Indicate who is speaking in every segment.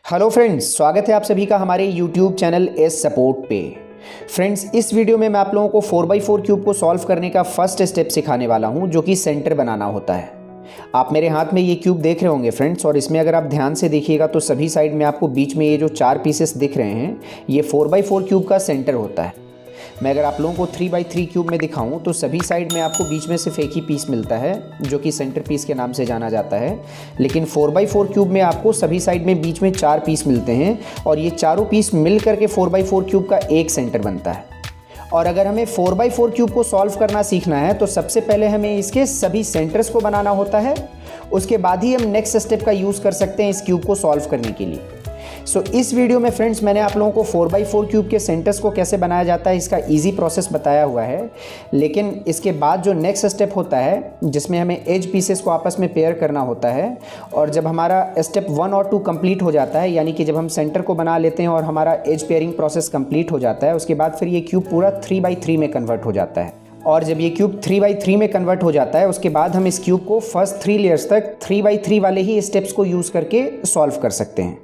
Speaker 1: Hello friends, स्वागत है आप सभी का हमारे यूट्यूब चैनल एस सपोर्ट पे। फ्रेंड्स, इस वीडियो में मैं आप लोगों को 4x4 क्यूब को सॉल्व करने का फर्स्ट स्टेप सिखाने वाला हूं, जो कि सेंटर बनाना होता है। आप मेरे हाथ में ये क्यूब देख रहे होंगे फ्रेंड्स, और इसमें अगर आप ध्यान से देखिएगा तो सभी साइड में आपको बीच में ये जो 4 पीसेस दिख रहे हैं, ये 4x4 क्यूब का सेंटर होता है। मैं अगर आप लोगों को 3x3 क्यूब में दिखाऊं तो सभी साइड में आपको बीच में सिर्फ एक ही पीस मिलता है, जो कि सेंटर पीस के नाम से जाना जाता है। लेकिन 4x4 क्यूब में आपको सभी साइड में बीच में 4 पीस मिलते हैं, और ये चारों पीस मिल करके 4x4 क्यूब का एक सेंटर बनता है। और अगर हमें 4x4 क्यूब को सॉल्व करना सीखना है तो सबसे पहले हमें इसके सभी सेंटर्स को बनाना होता है। उसके बाद ही हम नेक्स्ट स्टेप का यूज़ कर सकते हैं इस क्यूब को सॉल्व करने के लिए। इस वीडियो में फ्रेंड्स मैंने आप लोगों को 4x4 क्यूब के सेंटर्स को कैसे बनाया जाता है इसका इजी प्रोसेस बताया हुआ है। लेकिन इसके बाद जो नेक्स्ट स्टेप होता है, जिसमें हमें एज पीसेस को आपस में पेयर करना होता है, और जब हमारा स्टेप 1 और 2 कंप्लीट हो जाता है, यानी कि जब हम सेंटर को बना लेते हैं और हमारा एज पेयरिंग प्रोसेस कंप्लीट हो जाता है, उसके बाद फिर ये क्यूब पूरा 3x3 में कन्वर्ट हो जाता है। और जब ये क्यूब 3x3 में कन्वर्ट हो जाता है, उसके बाद हम इस क्यूब को फर्स्ट 3 लेयर्स तक 3x3 वाले ही स्टेप्स को यूज़ करके सॉल्व कर सकते हैं।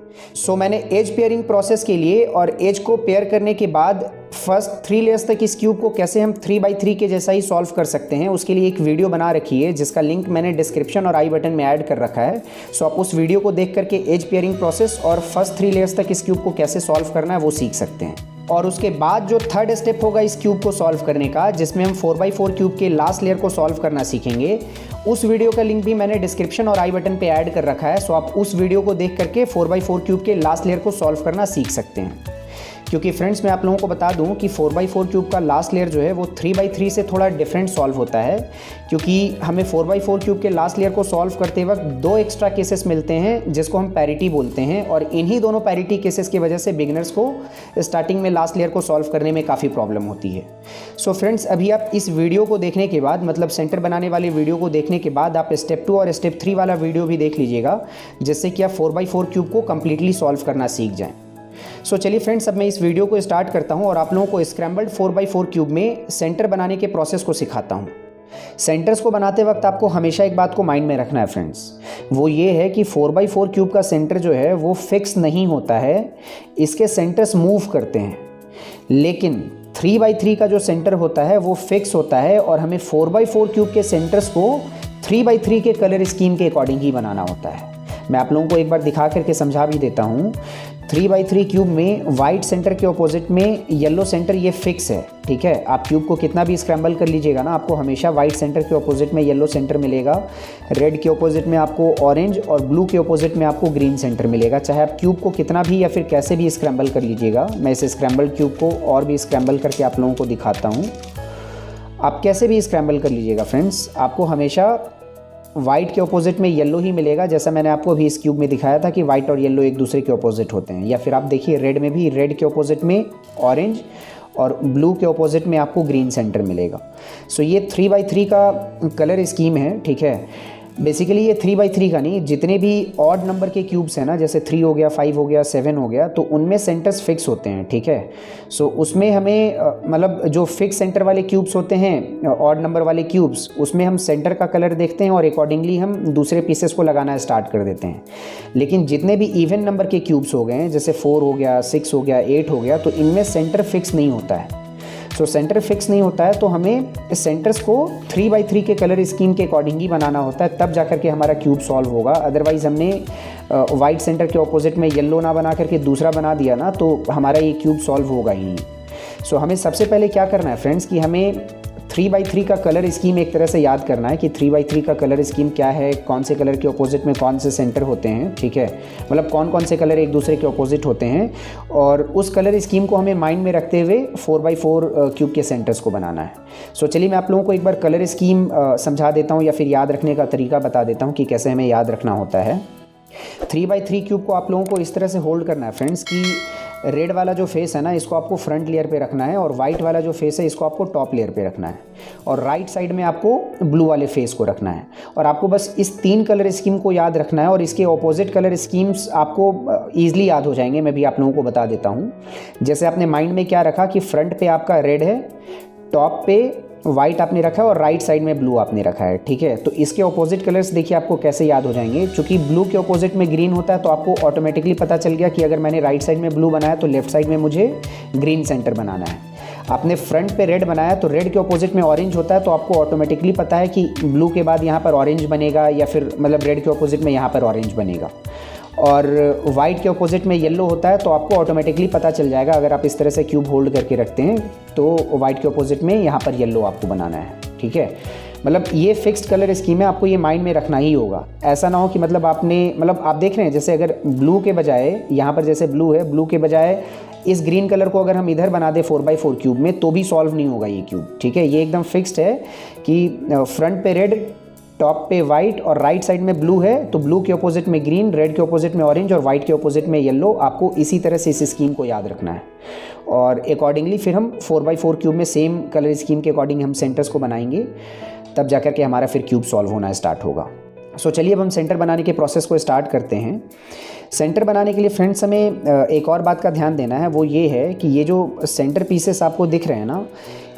Speaker 1: मैंने एज पेयरिंग प्रोसेस के लिए और एज को पेयर करने के बाद फर्स्ट 3 लेयर्स तक इस क्यूब को कैसे हम 3x3 के जैसा ही सॉल्व कर सकते हैं, उसके लिए एक वीडियो बना रखी है, जिसका लिंक मैंने डिस्क्रिप्शन और आई बटन में ऐड कर रखा है। आप उस वीडियो को देख करके एज पेयरिंग प्रोसेस और फर्स्ट 3 लेयर्स तक इस क्यूब को कैसे सॉल्व करना है वो सीख सकते हैं। और उसके बाद जो थर्ड स्टेप होगा इस क्यूब को सॉल्व करने का, जिसमें हम 4x4 क्यूब के लास्ट लेयर को सॉल्व करना सीखेंगे, उस वीडियो का लिंक भी मैंने डिस्क्रिप्शन और आई बटन पे ऐड कर रखा है। आप उस वीडियो को देख करके 4x4 क्यूब के लास्ट लेयर को सॉल्व करना सीख सकते हैं। क्योंकि फ्रेंड्स मैं आप लोगों को बता दूं कि 4x4 क्यूब का लास्ट लेयर जो है वो 3x3 से थोड़ा डिफरेंट सॉल्व होता है, क्योंकि हमें 4x4 क्यूब के लास्ट लेयर को सॉल्व करते वक्त 2 एक्स्ट्रा केसेस मिलते हैं, जिसको हम पैरिटी बोलते हैं। और इन्हीं दोनों पैरिटी केसेस की वजह से बिगिनर्स को स्टार्टिंग में लास्ट लेयर को सॉल्व करने में काफ़ी प्रॉब्लम होती है। फ्रेंड्स, अभी आप इस वीडियो को देखने के बाद, मतलब सेंटर बनाने वाले वीडियो को देखने के बाद, आप स्टेप 2 और स्टेप 3 वाला वीडियो भी देख लीजिएगा, जिससे कि आप 4x4 क्यूब को कम्प्लीटली सॉल्व करना सीख जाएँ। चलिए फ्रेंड्स, अब मैं इस वीडियो को स्टार्ट करता हूं और आप लोगों को स्क्रैम्बल्ड 4x4 क्यूब में सेंटर बनाने के प्रोसेस को सिखाता हूं। सेंटर्स को बनाते वक्त आपको हमेशा एक बात को माइंड में रखना है फ्रेंड्स, वो ये है कि 4x4 क्यूब का सेंटर जो है वो फिक्स नहीं होता है, इसके सेंटर्स मूव करते हैं। लेकिन 3x3 का जो सेंटर होता है वो फिक्स होता है, और हमें 4x4 क्यूब के सेंटर्स को 3x3 के कलर स्कीम के अकॉर्डिंग ही बनाना होता है। मैं आप लोगों को एक बार दिखा करके समझा भी देता हूँ। 3x3 क्यूब में वाइट सेंटर के ऑपोजिट में येलो सेंटर ये फिक्स है, ठीक है। आप क्यूब को कितना भी स्क्रैम्बल कर लीजिएगा ना, आपको हमेशा वाइट सेंटर के ऑपोजिट में येलो सेंटर मिलेगा, रेड के ऑपोजिट में आपको ऑरेंज, और ब्लू के ऑपोजिट में आपको ग्रीन सेंटर मिलेगा। चाहे आप क्यूब को कितना भी या फिर कैसे भी स्क्रैम्बल कर लीजिएगा। मैं इस स्क्रैम्बल क्यूब को और भी स्क्रैम्बल करके आप लोगों को दिखाता हूँ। आप कैसे भी स्क्रैम्बल कर लीजिएगा फ्रेंड्स, आपको हमेशा वाइट के ऑपोजिट में येलो ही मिलेगा, जैसा मैंने आपको अभी इस क्यूब में दिखाया था कि वाइट और येलो एक दूसरे के ऑपोजिट होते हैं। या फिर आप देखिए रेड में भी रेड के ऑपोजिट में ऑरेंज, और ब्लू के ऑपोजिट में आपको ग्रीन सेंटर मिलेगा। ये 3x3 का कलर स्कीम है, ठीक है। बेसिकली ये 3x3 का नहीं, जितने भी ऑड नंबर के क्यूब्स हैं ना, जैसे 3 हो गया, 5 हो गया, 7 हो गया, तो उनमें सेंटर्स फिक्स होते हैं, ठीक है। उसमें हमें मतलब जो फिक्स सेंटर वाले क्यूब्स होते हैं, ऑड नंबर वाले क्यूब्स, उसमें हम सेंटर का कलर देखते हैं और अकॉर्डिंगली हम दूसरे पीसेस को लगाना स्टार्ट कर देते हैं। लेकिन जितने भी इवन नंबर के क्यूब्स हो गए हैं, जैसे 4 हो गया, 6 हो गया, 8 हो गया, तो इनमें सेंटर फिक्स नहीं होता है। सेंटर फिक्स नहीं होता है, तो हमें इस सेंटर्स को 3x3 के कलर स्कीम के अकॉर्डिंग ही बनाना होता है, तब जाकर के हमारा क्यूब सॉल्व होगा। अदरवाइज़ हमने वाइट सेंटर के ऑपोजिट में येलो ना बना करके दूसरा बना दिया ना, तो हमारा ये क्यूब सॉल्व होगा ही नहीं। हमें सबसे पहले क्या करना है फ्रेंड्स, कि हमें 3x3 का कलर स्कीम एक तरह से याद करना है कि 3x3 का कलर स्कीम क्या है, कौन से कलर के ऑपोजिट में कौन से सेंटर होते हैं, ठीक है। मतलब कौन कौन से कलर एक दूसरे के ऑपोजिट होते हैं, और उस कलर स्कीम को हमें माइंड में रखते हुए 4x4 क्यूब के सेंटर्स को बनाना है। चलिए मैं आप लोगों को एक बार कलर स्कीम समझा देता हूँ, या फिर याद रखने का तरीका बता देता हूँ कि कैसे हमें याद रखना होता है। 3x3 क्यूब को आप लोगों को इस तरह से होल्ड करना है फ्रेंड्स कि रेड वाला जो फेस है ना, इसको आपको फ्रंट लेयर पे रखना है, और वाइट वाला जो फेस है इसको आपको टॉप लेयर पे रखना है, और राइट साइड में आपको ब्लू वाले फेस को रखना है। और आपको बस इस 3 कलर स्कीम को याद रखना है, और इसके ऑपोजिट कलर स्कीम्स आपको ईजिली याद हो जाएंगे। मैं भी आप लोगों को बता देता हूँ। जैसे आपने माइंड में क्या रखा कि फ्रंट पे आपका रेड है, टॉप पे वाइट आपने रखा है और राइट साइड में ब्लू आपने रखा है, ठीक है। तो इसके ऑपोजिट कलर्स देखिए आपको कैसे याद हो जाएंगे। चूंकि ब्लू के ऑपोजिट में ग्रीन होता है तो आपको ऑटोमेटिकली पता चल गया कि अगर मैंने राइट साइड में ब्लू बनाया तो लेफ्ट साइड में मुझे ग्रीन सेंटर बनाना है। आपने फ्रंट पे रेड बनाया तो रेड के ऑपोजिट में ऑरेंज होता है, तो आपको ऑटोमेटिकली पता है कि ब्लू के बाद यहाँ पर ऑरेंज बनेगा, या फिर मतलब रेड के ऑपोजिट में यहाँ पर ऑरेंज बनेगा। और वाइट के ऑपोजिट में येलो होता है तो आपको ऑटोमेटिकली पता चल जाएगा, अगर आप इस तरह से क्यूब होल्ड करके रखते हैं तो वाइट के ऑपोजिट में यहाँ पर येलो आपको बनाना है, ठीक है। मतलब ये फिक्स्ड कलर स्कीम है, आपको ये माइंड में रखना ही होगा। ऐसा ना हो कि मतलब आप देख रहे हैं जैसे अगर ब्लू के बजाय यहाँ पर जैसे ब्लू है, ब्लू के बजाय इस ग्रीन कलर को अगर हम इधर बना दें 4x4 क्यूब में तो भी सॉल्व नहीं होगा ये क्यूब, ठीक है। ये एकदम फिक्स्ड है कि फ्रंट पे रेड, टॉप पे वाइट और राइट साइड में ब्लू है, तो ब्लू के ऑपोजिट में ग्रीन, रेड के ऑपोजिट में ऑरेंज और वाइट के ऑपोजिट में येलो। आपको इसी तरह से इस स्कीम को याद रखना है और अकॉर्डिंगली फिर हम 4x4 क्यूब में सेम कलर स्कीम के अकॉर्डिंग हम सेंटर्स को बनाएंगे, तब जाकर के हमारा फिर क्यूब सॉल्व होना स्टार्ट होगा। सो चलिए अब हम सेंटर बनाने के प्रोसेस को स्टार्ट करते हैं। सेंटर बनाने के लिए फ्रेंड्स हमें एक और बात का ध्यान देना है, वो ये है कि ये जो सेंटर पीसेस आपको दिख रहे हैं ना,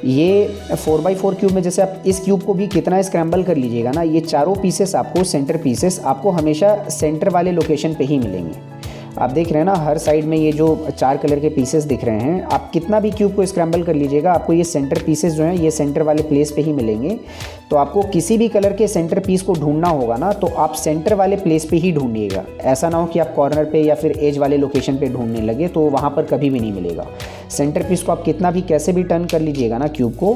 Speaker 1: ये 4x4 क्यूब में जैसे आप इस क्यूब को भी कितना स्क्रैम्बल कर लीजिएगा ना, ये चारों पीसेस आपको सेंटर पीसेस आपको हमेशा सेंटर वाले लोकेशन पे ही मिलेंगे। आप देख रहे हैं ना हर साइड में ये जो 4 कलर के पीसेस दिख रहे हैं, आप कितना भी क्यूब को स्क्रैम्बल कर लीजिएगा आपको ये सेंटर पीसेस जो हैं ये सेंटर वाले प्लेस पे ही मिलेंगे। तो आपको किसी भी कलर के सेंटर पीस को ढूंढना होगा ना, तो आप सेंटर वाले प्लेस पे ही ढूंढिएगा। ऐसा ना हो कि आप कॉर्नर पे या फिर एज वाले लोकेशन पे ढूंढने लगे, तो वहाँ पर कभी भी नहीं मिलेगा। सेंटर पीस को आप कितना भी कैसे भी टर्न कर लीजिएगा ना क्यूब को,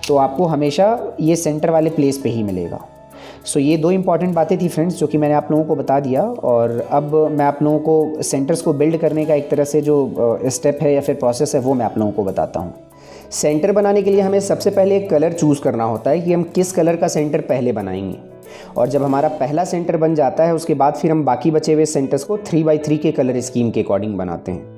Speaker 1: तो आपको हमेशा ये सेंटर वाले प्लेस पे ही मिलेगा। सो ये 2 इंपॉर्टेंट बातें थी फ्रेंड्स जो कि मैंने आप लोगों को बता दिया। और अब मैं आप लोगों को सेंटर्स को बिल्ड करने का एक तरह से जो स्टेप है या फिर प्रोसेस है वो मैं आप लोगों को बताता हूँ। सेंटर बनाने के लिए हमें सबसे पहले एक कलर चूज़ करना होता है कि हम किस कलर का सेंटर पहले बनाएंगे। और जब हमारा पहला सेंटर बन जाता है उसके बाद फिर हम बाकी बचे हुए सेंटर्स को 3x3 के कलर स्कीम के अकॉर्डिंग बनाते हैं।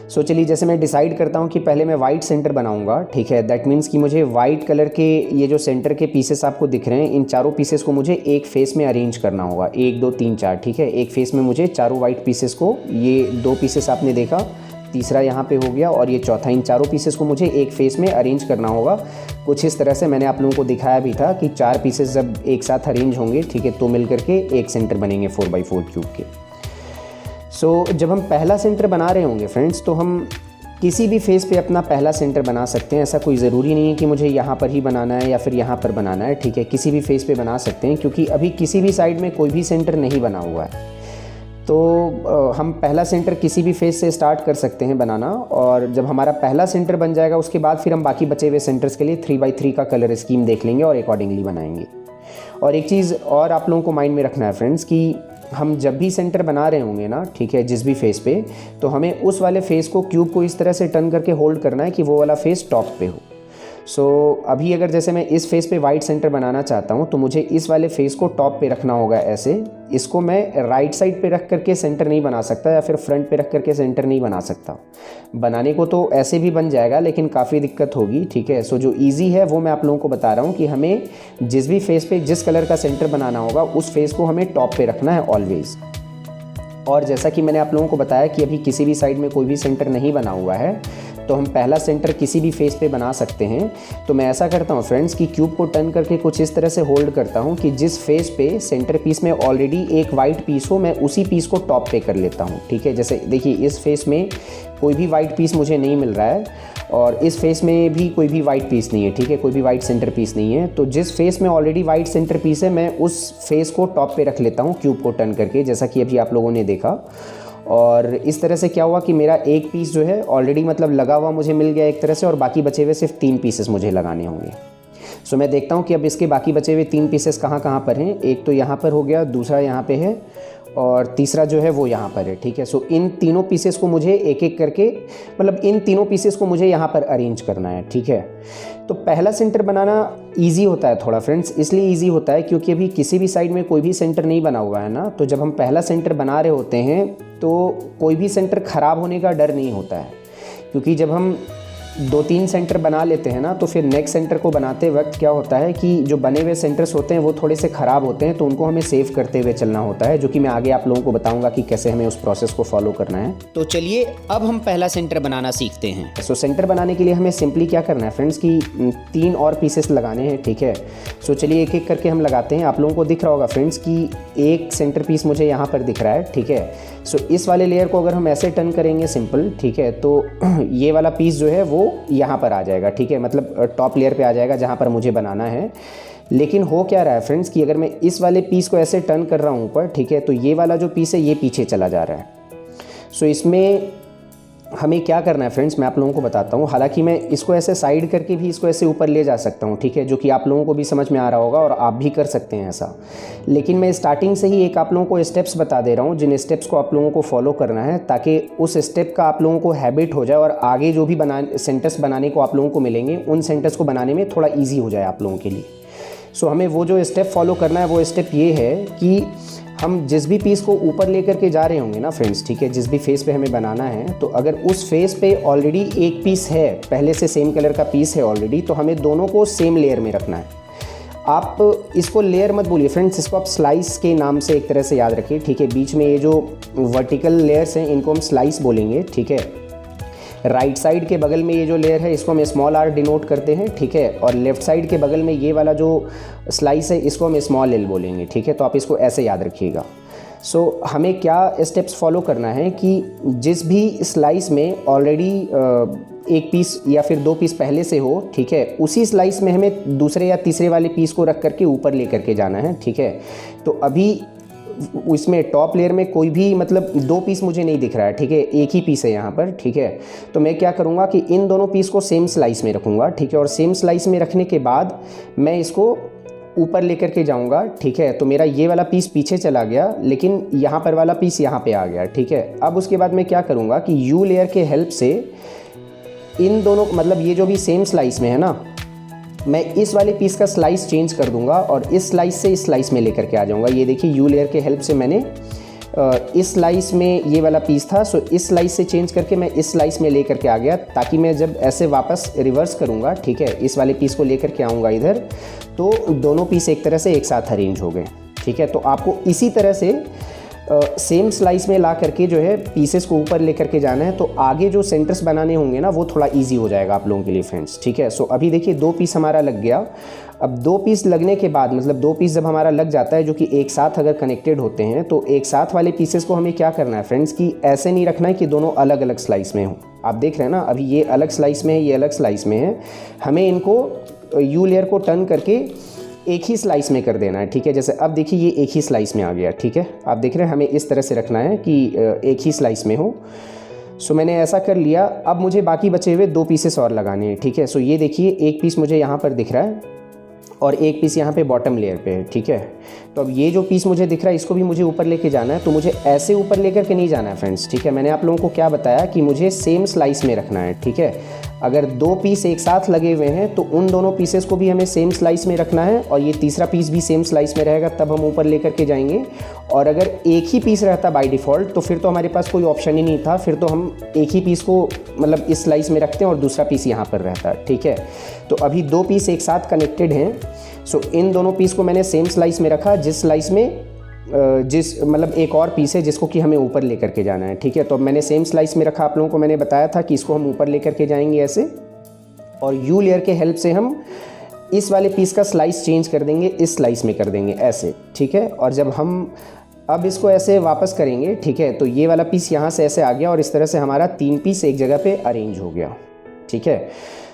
Speaker 1: सो चलिए जैसे मैं डिसाइड करता हूँ कि पहले मैं वाइट सेंटर बनाऊँगा, ठीक है। दैट मीन्स कि मुझे वाइट कलर के ये जो सेंटर के पीसेस आपको दिख रहे हैं, इन चारों पीसेस को मुझे एक फेस में अरेंज करना होगा, 1 2 3 4, ठीक है। एक फेस में मुझे चारों वाइट पीसेस को, ये 2 पीसेस आपने देखा, तीसरा यहाँ पे हो गया और ये चौथा, इन चारों पीसेस को मुझे एक फेस में अरेंज करना होगा। कुछ इस तरह से मैंने आप लोगों को दिखाया भी था कि 4 पीसेस जब एक साथ अरेंज होंगे, ठीक है, तो मिल करके एक सेंटर बनेंगे 4x4 क्यूब के। सो जब हम पहला सेंटर बना रहे होंगे फ्रेंड्स, तो हम किसी भी फेस पे अपना पहला सेंटर बना सकते हैं। ऐसा कोई ज़रूरी नहीं है कि मुझे यहाँ पर ही बनाना है या फिर यहाँ पर बनाना है, ठीक है। किसी भी फेस पे बना सकते हैं क्योंकि अभी किसी भी साइड में कोई भी सेंटर नहीं बना हुआ है। तो हम पहला सेंटर किसी भी फेस से स्टार्ट कर सकते हैं बनाना, और जब हमारा पहला सेंटर बन जाएगा उसके बाद फिर हम बाकी बचे हुए सेंटर्स के लिए 3x3 का कलर स्कीम देख लेंगे और अकॉर्डिंगली बनाएंगे। और एक चीज़ और आप लोगों को माइंड में रखना है फ्रेंड्स कि हम जब भी सेंटर बना रहे होंगे ना, ठीक है, जिस भी फेस पे, तो हमें उस वाले फेस को क्यूब को इस तरह से टर्न करके होल्ड करना है कि वो वाला फेस टॉप पे हो। सो अभी अगर जैसे मैं इस फेस पे वाइट सेंटर बनाना चाहता हूँ तो मुझे इस वाले फेस को टॉप पे रखना होगा ऐसे। इसको मैं राइट साइड पे रख करके सेंटर नहीं बना सकता या फिर फ्रंट पे रख करके सेंटर नहीं बना सकता। बनाने को तो ऐसे भी बन जाएगा लेकिन काफ़ी दिक्कत होगी, ठीक है। सो जो ईजी है वो मैं आप लोगों को बता रहा हूँ कि हमें जिस भी फेस पे जिस कलर का सेंटर बनाना होगा उस फेस को हमें टॉप पे रखना है ऑलवेज़। और जैसा कि मैंने आप लोगों को बताया कि अभी किसी भी साइड में कोई भी सेंटर नहीं बना हुआ है, तो हम पहला सेंटर किसी भी फेस पे बना सकते हैं। तो मैं ऐसा करता हूँ फ्रेंड्स कि क्यूब को टर्न करके कुछ इस तरह से होल्ड करता हूँ कि जिस फेस पे सेंटर पीस में ऑलरेडी एक वाइट पीस हो, मैं उसी पीस को टॉप पे कर लेता हूँ, ठीक है। जैसे देखिए इस फेस में कोई भी वाइट पीस मुझे नहीं मिल रहा है और इस फेस में भी कोई भी वाइट पीस नहीं है, ठीक है, कोई भी वाइट सेंटर पीस नहीं है। तो जिस फेस में ऑलरेडी वाइट सेंटर पीस है मैं उस फेस को टॉप पे रख लेता हूँ क्यूब को टर्न करके, जैसा कि अभी आप लोगों ने देखा। और इस तरह से क्या हुआ कि मेरा एक पीस जो है ऑलरेडी मतलब लगा हुआ मुझे मिल गया एक तरह से, और बाकी बचे हुए सिर्फ 3 पीसेस मुझे लगाने होंगे। सो मैं देखता हूँ कि अब इसके बाकी बचे हुए 3 पीसेस कहाँ कहाँ पर हैं। एक तो यहाँ पर हो गया, दूसरा यहाँ पे है और तीसरा जो है वो यहाँ पर है, ठीक है। सो इन तीनों पीसेस को मुझे एक एक करके, मतलब इन तीनों पीसेस को मुझे यहाँ पर अरेंज करना है, ठीक है। तो पहला सेंटर बनाना इजी होता है थोड़ा फ्रेंड्स, इसलिए इजी होता है क्योंकि अभी किसी भी साइड में कोई भी सेंटर नहीं बना हुआ है ना। तो जब हम पहला सेंटर बना रहे होते हैं तो कोई भी सेंटर ख़राब होने का डर नहीं होता है, क्योंकि जब हम 2-3 सेंटर बना लेते हैं ना, तो फिर नेक्स्ट सेंटर को बनाते वक्त क्या होता है कि जो बने हुए सेंटर्स होते हैं वो थोड़े से ख़राब होते हैं, तो उनको हमें सेव करते हुए चलना होता है, जो कि मैं आगे आप लोगों को बताऊंगा कि कैसे हमें उस प्रोसेस को फॉलो करना है। तो चलिए अब हम पहला सेंटर बनाना सीखते हैं। सो सेंटर बनाने के लिए हमें सिंपली क्या करना है फ्रेंड्स कि 3 और पीसेस लगाने हैं, ठीक है। सो चलिए एक एक करके हम लगाते हैं। आप लोगों को दिख रहा होगा फ्रेंड्स कि एक सेंटर पीस मुझे यहाँ पर दिख रहा है, ठीक है। सो इस वाले लेयर को अगर हम ऐसे टर्न करेंगे सिंपल, ठीक है, तो ये वाला पीस जो है वो यहाँ पर आ जाएगा, ठीक है, मतलब टॉप लेयर पे आ जाएगा जहाँ पर मुझे बनाना है। लेकिन हो क्या रहा है फ्रेंड्स कि अगर मैं इस वाले पीस को ऐसे टर्न कर रहा हूँ ऊपर, ठीक है, तो ये वाला जो पीस है ये पीछे चला जा रहा है। सो इसमें हमें क्या करना है फ्रेंड्स, मैं आप लोगों को बताता हूँ। हालांकि मैं इसको ऐसे साइड करके भी इसको ऐसे ऊपर ले जा सकता हूँ, ठीक है, जो कि आप लोगों को भी समझ में आ रहा होगा और आप भी कर सकते हैं ऐसा। लेकिन मैं स्टार्टिंग से ही एक आप लोगों को स्टेप्स बता दे रहा हूँ, जिन स्टेप्स को आप लोगों को फॉलो करना है, ताकि उस स्टेप का आप लोगों को हैबिट हो जाए और आगे जो भी सेंटर्स बनाने को आप लोगों को मिलेंगे, उन सेंटर्स को बनाने में थोड़ा ईजी हो जाए आप लोगों के लिए। सो हमें वो जो स्टेप फॉलो करना है वो स्टेप ये है कि हम जिस भी पीस को ऊपर लेकर के जा रहे होंगे ना फ्रेंड्स, ठीक है, जिस भी फेस पे हमें बनाना है, तो अगर उस फेस पे ऑलरेडी एक पीस है, पहले से सेम कलर का पीस है ऑलरेडी, तो हमें दोनों को सेम लेयर में रखना है। आप इसको लेयर मत बोलिए फ्रेंड्स, इसको आप स्लाइस के नाम से एक तरह से याद रखिए, ठीक है। बीच में ये जो वर्टिकल लेयर्स हैं इनको हम स्लाइस बोलेंगे, ठीक है। राइट साइड के बगल में ये जो लेयर है इसको हम स्मॉल आर डिनोट करते हैं, ठीक है। और लेफ्ट साइड के बगल में ये वाला जो स्लाइस है इसको हम स्मॉल एल बोलेंगे, ठीक है। तो आप इसको ऐसे याद रखिएगा। सो हमें क्या स्टेप्स फॉलो करना है कि जिस भी स्लाइस में ऑलरेडी एक पीस या फिर 2 पीस पहले से हो, ठीक है, उसी स्लाइस में हमें दूसरे या तीसरे वाले पीस को रख करके ऊपर ले करके जाना है, ठीक है। तो अभी इसमें टॉप लेयर में कोई भी मतलब 2 पीस मुझे नहीं दिख रहा है, ठीक है, एक ही पीस है यहाँ पर, ठीक है। तो मैं क्या करूँगा कि इन दोनों पीस को सेम स्लाइस में रखूँगा, ठीक है। और सेम स्लाइस में रखने के बाद मैं इसको ऊपर लेकर के जाऊँगा, ठीक है। तो मेरा ये वाला पीस पीछे चला गया, लेकिन यहाँ पर वाला पीस यहाँ पे आ गया, ठीक है। अब उसके बाद मैं क्या करूँगा कि यू लेयर के हेल्प से इन दोनों मतलब ये जो भी सेम स्लाइस में है ना, मैं इस वाले पीस का स्लाइस चेंज कर दूंगा और इस स्लाइस से इस स्लाइस में लेकर के आ जाऊंगा। ये देखिए यू लेयर के हेल्प से मैंने इस स्लाइस में ये वाला पीस था, सो इस स्लाइस से चेंज करके मैं इस स्लाइस में लेकर के आ गया, ताकि मैं जब ऐसे वापस रिवर्स करूंगा, ठीक है, इस वाले पीस को लेकर के आऊँगा इधर, तो दोनों पीस एक तरह से एक साथ अरेंज हो गए, ठीक है। तो आपको इसी तरह से सेम स्लाइस में ला करके जो है पीसेस को ऊपर लेकर के जाना है, तो आगे जो सेंटर्स बनाने होंगे ना वो थोड़ा इजी हो जाएगा आप लोगों के लिए फ्रेंड्स, ठीक है। सो अभी देखिए 2 पीस हमारा लग गया। अब 2 पीस लगने के बाद मतलब 2 पीस जब हमारा लग जाता है जो कि एक साथ अगर कनेक्टेड होते हैं, तो एक साथ वाले पीसेस को हमें क्या करना है फ्रेंड्स कि ऐसे नहीं रखना है कि दोनों अलग अलग स्लाइस में हो। आप देख रहे हैं ना, अभी ये अलग स्लाइस में है, ये अलग स्लाइस में है, हमें इनको यू लेयर को टर्न करके एक ही स्लाइस में कर देना है, ठीक है। जैसे अब देखिए ये एक ही स्लाइस में आ गया, ठीक है। आप देख रहे हैं हमें इस तरह से रखना है कि एक ही स्लाइस में हो। सो मैंने ऐसा कर लिया। अब मुझे बाकी बचे हुए 2 पीसेस और लगाने हैं, ठीक है। सो ये देखिए एक पीस मुझे यहाँ पर दिख रहा है और एक पीस यहाँ पे बॉटम लेयर पे है, ठीक है। तो अब ये जो पीस मुझे दिख रहा है इसको भी मुझे ऊपर लेके जाना है, तो मुझे ऐसे ऊपर लेकर के नहीं जाना है फ्रेंड्स, ठीक है। मैंने आप लोगों को क्या बताया कि मुझे सेम स्लाइस में रखना है, ठीक है। अगर 2 पीस एक साथ लगे हुए हैं तो उन दोनों पीसेस को भी हमें सेम स्लाइस में रखना है और ये तीसरा पीस भी सेम स्लाइस में रहेगा, तब हम ऊपर लेकर के जाएंगे। और अगर एक ही पीस रहता बाय डिफ़ॉल्ट तो फिर तो हमारे पास कोई ऑप्शन ही नहीं था, फिर तो हम एक ही पीस को मतलब इस स्लाइस में रखते हैं और दूसरा पीस यहाँ पर रहता है, ठीक है। तो अभी 2 पीस एक साथ कनेक्टेड हैं। सो इन दोनों पीस को मैंने सेम स्लाइस में रखा, जिस स्लाइस में जिस मतलब एक और पीस है जिसको कि हमें ऊपर लेकर के जाना है, ठीक है। तो अब मैंने सेम स्लाइस में रखा, आप लोगों को मैंने बताया था कि इसको हम ऊपर लेकर के जाएंगे ऐसे, और यू लेयर के हेल्प से हम इस वाले पीस का स्लाइस चेंज कर देंगे, इस स्लाइस में कर देंगे ऐसे, ठीक है। और जब हम अब इसको ऐसे वापस करेंगे, ठीक है, तो ये वाला पीस यहाँ से ऐसे आ गया और इस तरह से हमारा 3 पीस एक जगह पे अरेंज हो गया, ठीक है।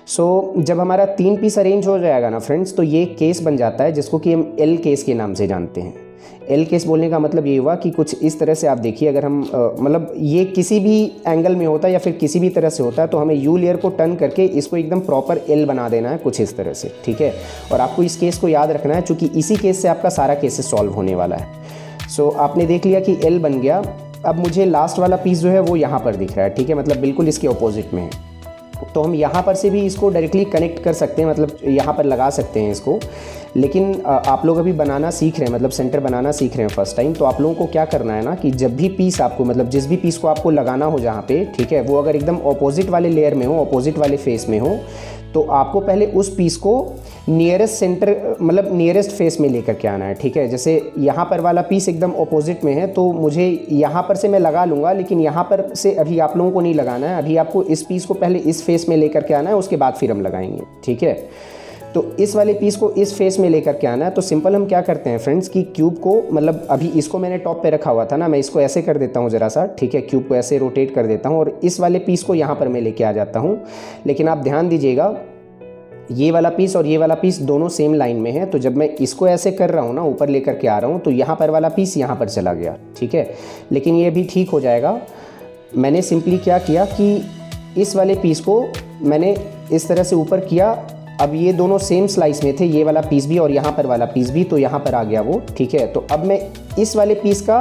Speaker 1: सो जब हमारा 3 पीस अरेंज हो जाएगा ना फ्रेंड्स, तो ये केस बन जाता है जिसको कि हम एल केस के नाम से जानते हैं। एल केस बोलने का मतलब ये हुआ कि कुछ इस तरह से आप देखिए, अगर हम मतलब ये किसी भी एंगल में होता है या फिर किसी भी तरह से होता है, तो हमें यू लेयर को टर्न करके इसको एकदम प्रॉपर एल बना देना है कुछ इस तरह से, ठीक है। और आपको इस केस को याद रखना है क्योंकि इसी केस से आपका सारा केसेस सॉल्व होने वाला है। सो आपने देख लिया कि एल बन गया। अब मुझे लास्ट वाला पीस जो है वो यहाँ पर दिख रहा है, ठीक है, मतलब बिल्कुल इसके अपोजिट में है। तो हम यहाँ पर से भी इसको डायरेक्टली कनेक्ट कर सकते हैं, मतलब यहाँ पर लगा सकते हैं इसको। लेकिन आप लोग अभी बनाना सीख रहे हैं, मतलब सेंटर बनाना सीख रहे हैं फर्स्ट टाइम, तो आप लोगों को क्या करना है ना कि जब भी पीस आपको, मतलब जिस भी पीस को आपको लगाना हो जहाँ पे, ठीक है, वो अगर एकदम ऑपोजिट वाले लेयर में हो, ऑपोजिट वाले फेस में हो, तो आपको पहले उस पीस को नियरेस्ट सेंटर, मतलब नियरेस्ट फेस में लेकर के आना है। ठीक है, जैसे यहाँ पर वाला पीस एकदम ऑपोजिट में है, तो मुझे यहाँ पर से मैं लगा लूँगा, लेकिन यहाँ पर से अभी आप लोगों को नहीं लगाना है। अभी आपको इस पीस को पहले इस फेस में लेकर के आना है, उसके बाद फिर हम लगाएंगे। ठीक है, तो इस वाले पीस को इस फेस में लेकर के आना है। तो सिंपल हम क्या करते हैं फ्रेंड्स कि क्यूब को, मतलब अभी इसको मैंने टॉप पे रखा हुआ था ना, मैं इसको ऐसे कर देता हूँ ज़रा सा। ठीक है, क्यूब को ऐसे रोटेट कर देता हूँ और इस वाले पीस को यहाँ पर मैं लेके आ जाता हूँ। लेकिन आप ध्यान दीजिएगा, ये वाला पीस और ये वाला पीस दोनों सेम लाइन में है, तो जब मैं इसको ऐसे कर रहा हूँ ना, ऊपर लेकर के आ रहा हूँ, तो यहाँ पर वाला पीस यहाँ पर चला गया। ठीक है, लेकिन ये भी ठीक हो जाएगा। मैंने सिंपली क्या किया कि इस वाले पीस को मैंने इस तरह से ऊपर किया। अब ये दोनों सेम स्लाइस में थे, ये वाला पीस भी और यहाँ पर वाला पीस भी, तो यहाँ पर आ गया वो। ठीक है, तो अब मैं इस वाले पीस का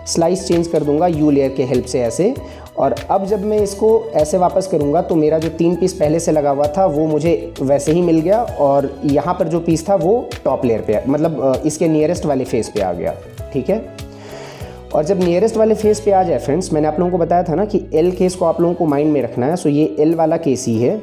Speaker 1: स्लाइस चेंज कर दूंगा यू लेयर के हेल्प से ऐसे, और अब जब मैं इसको ऐसे वापस करूंगा तो मेरा जो 3 पीस पहले से लगा हुआ था वो मुझे वैसे ही मिल गया, और यहाँ पर जो पीस था वो टॉप लेयर पे, मतलब इसके नियरेस्ट वाले फेस पे आ गया। ठीक है, और जब नियरेस्ट वाले फेस पे आ जाए फ्रेंड्स, मैंने आप लोगों को बताया था ना कि एल केस को आप लोगों को माइंड में रखना है। सो ये एल वाला केस ही है,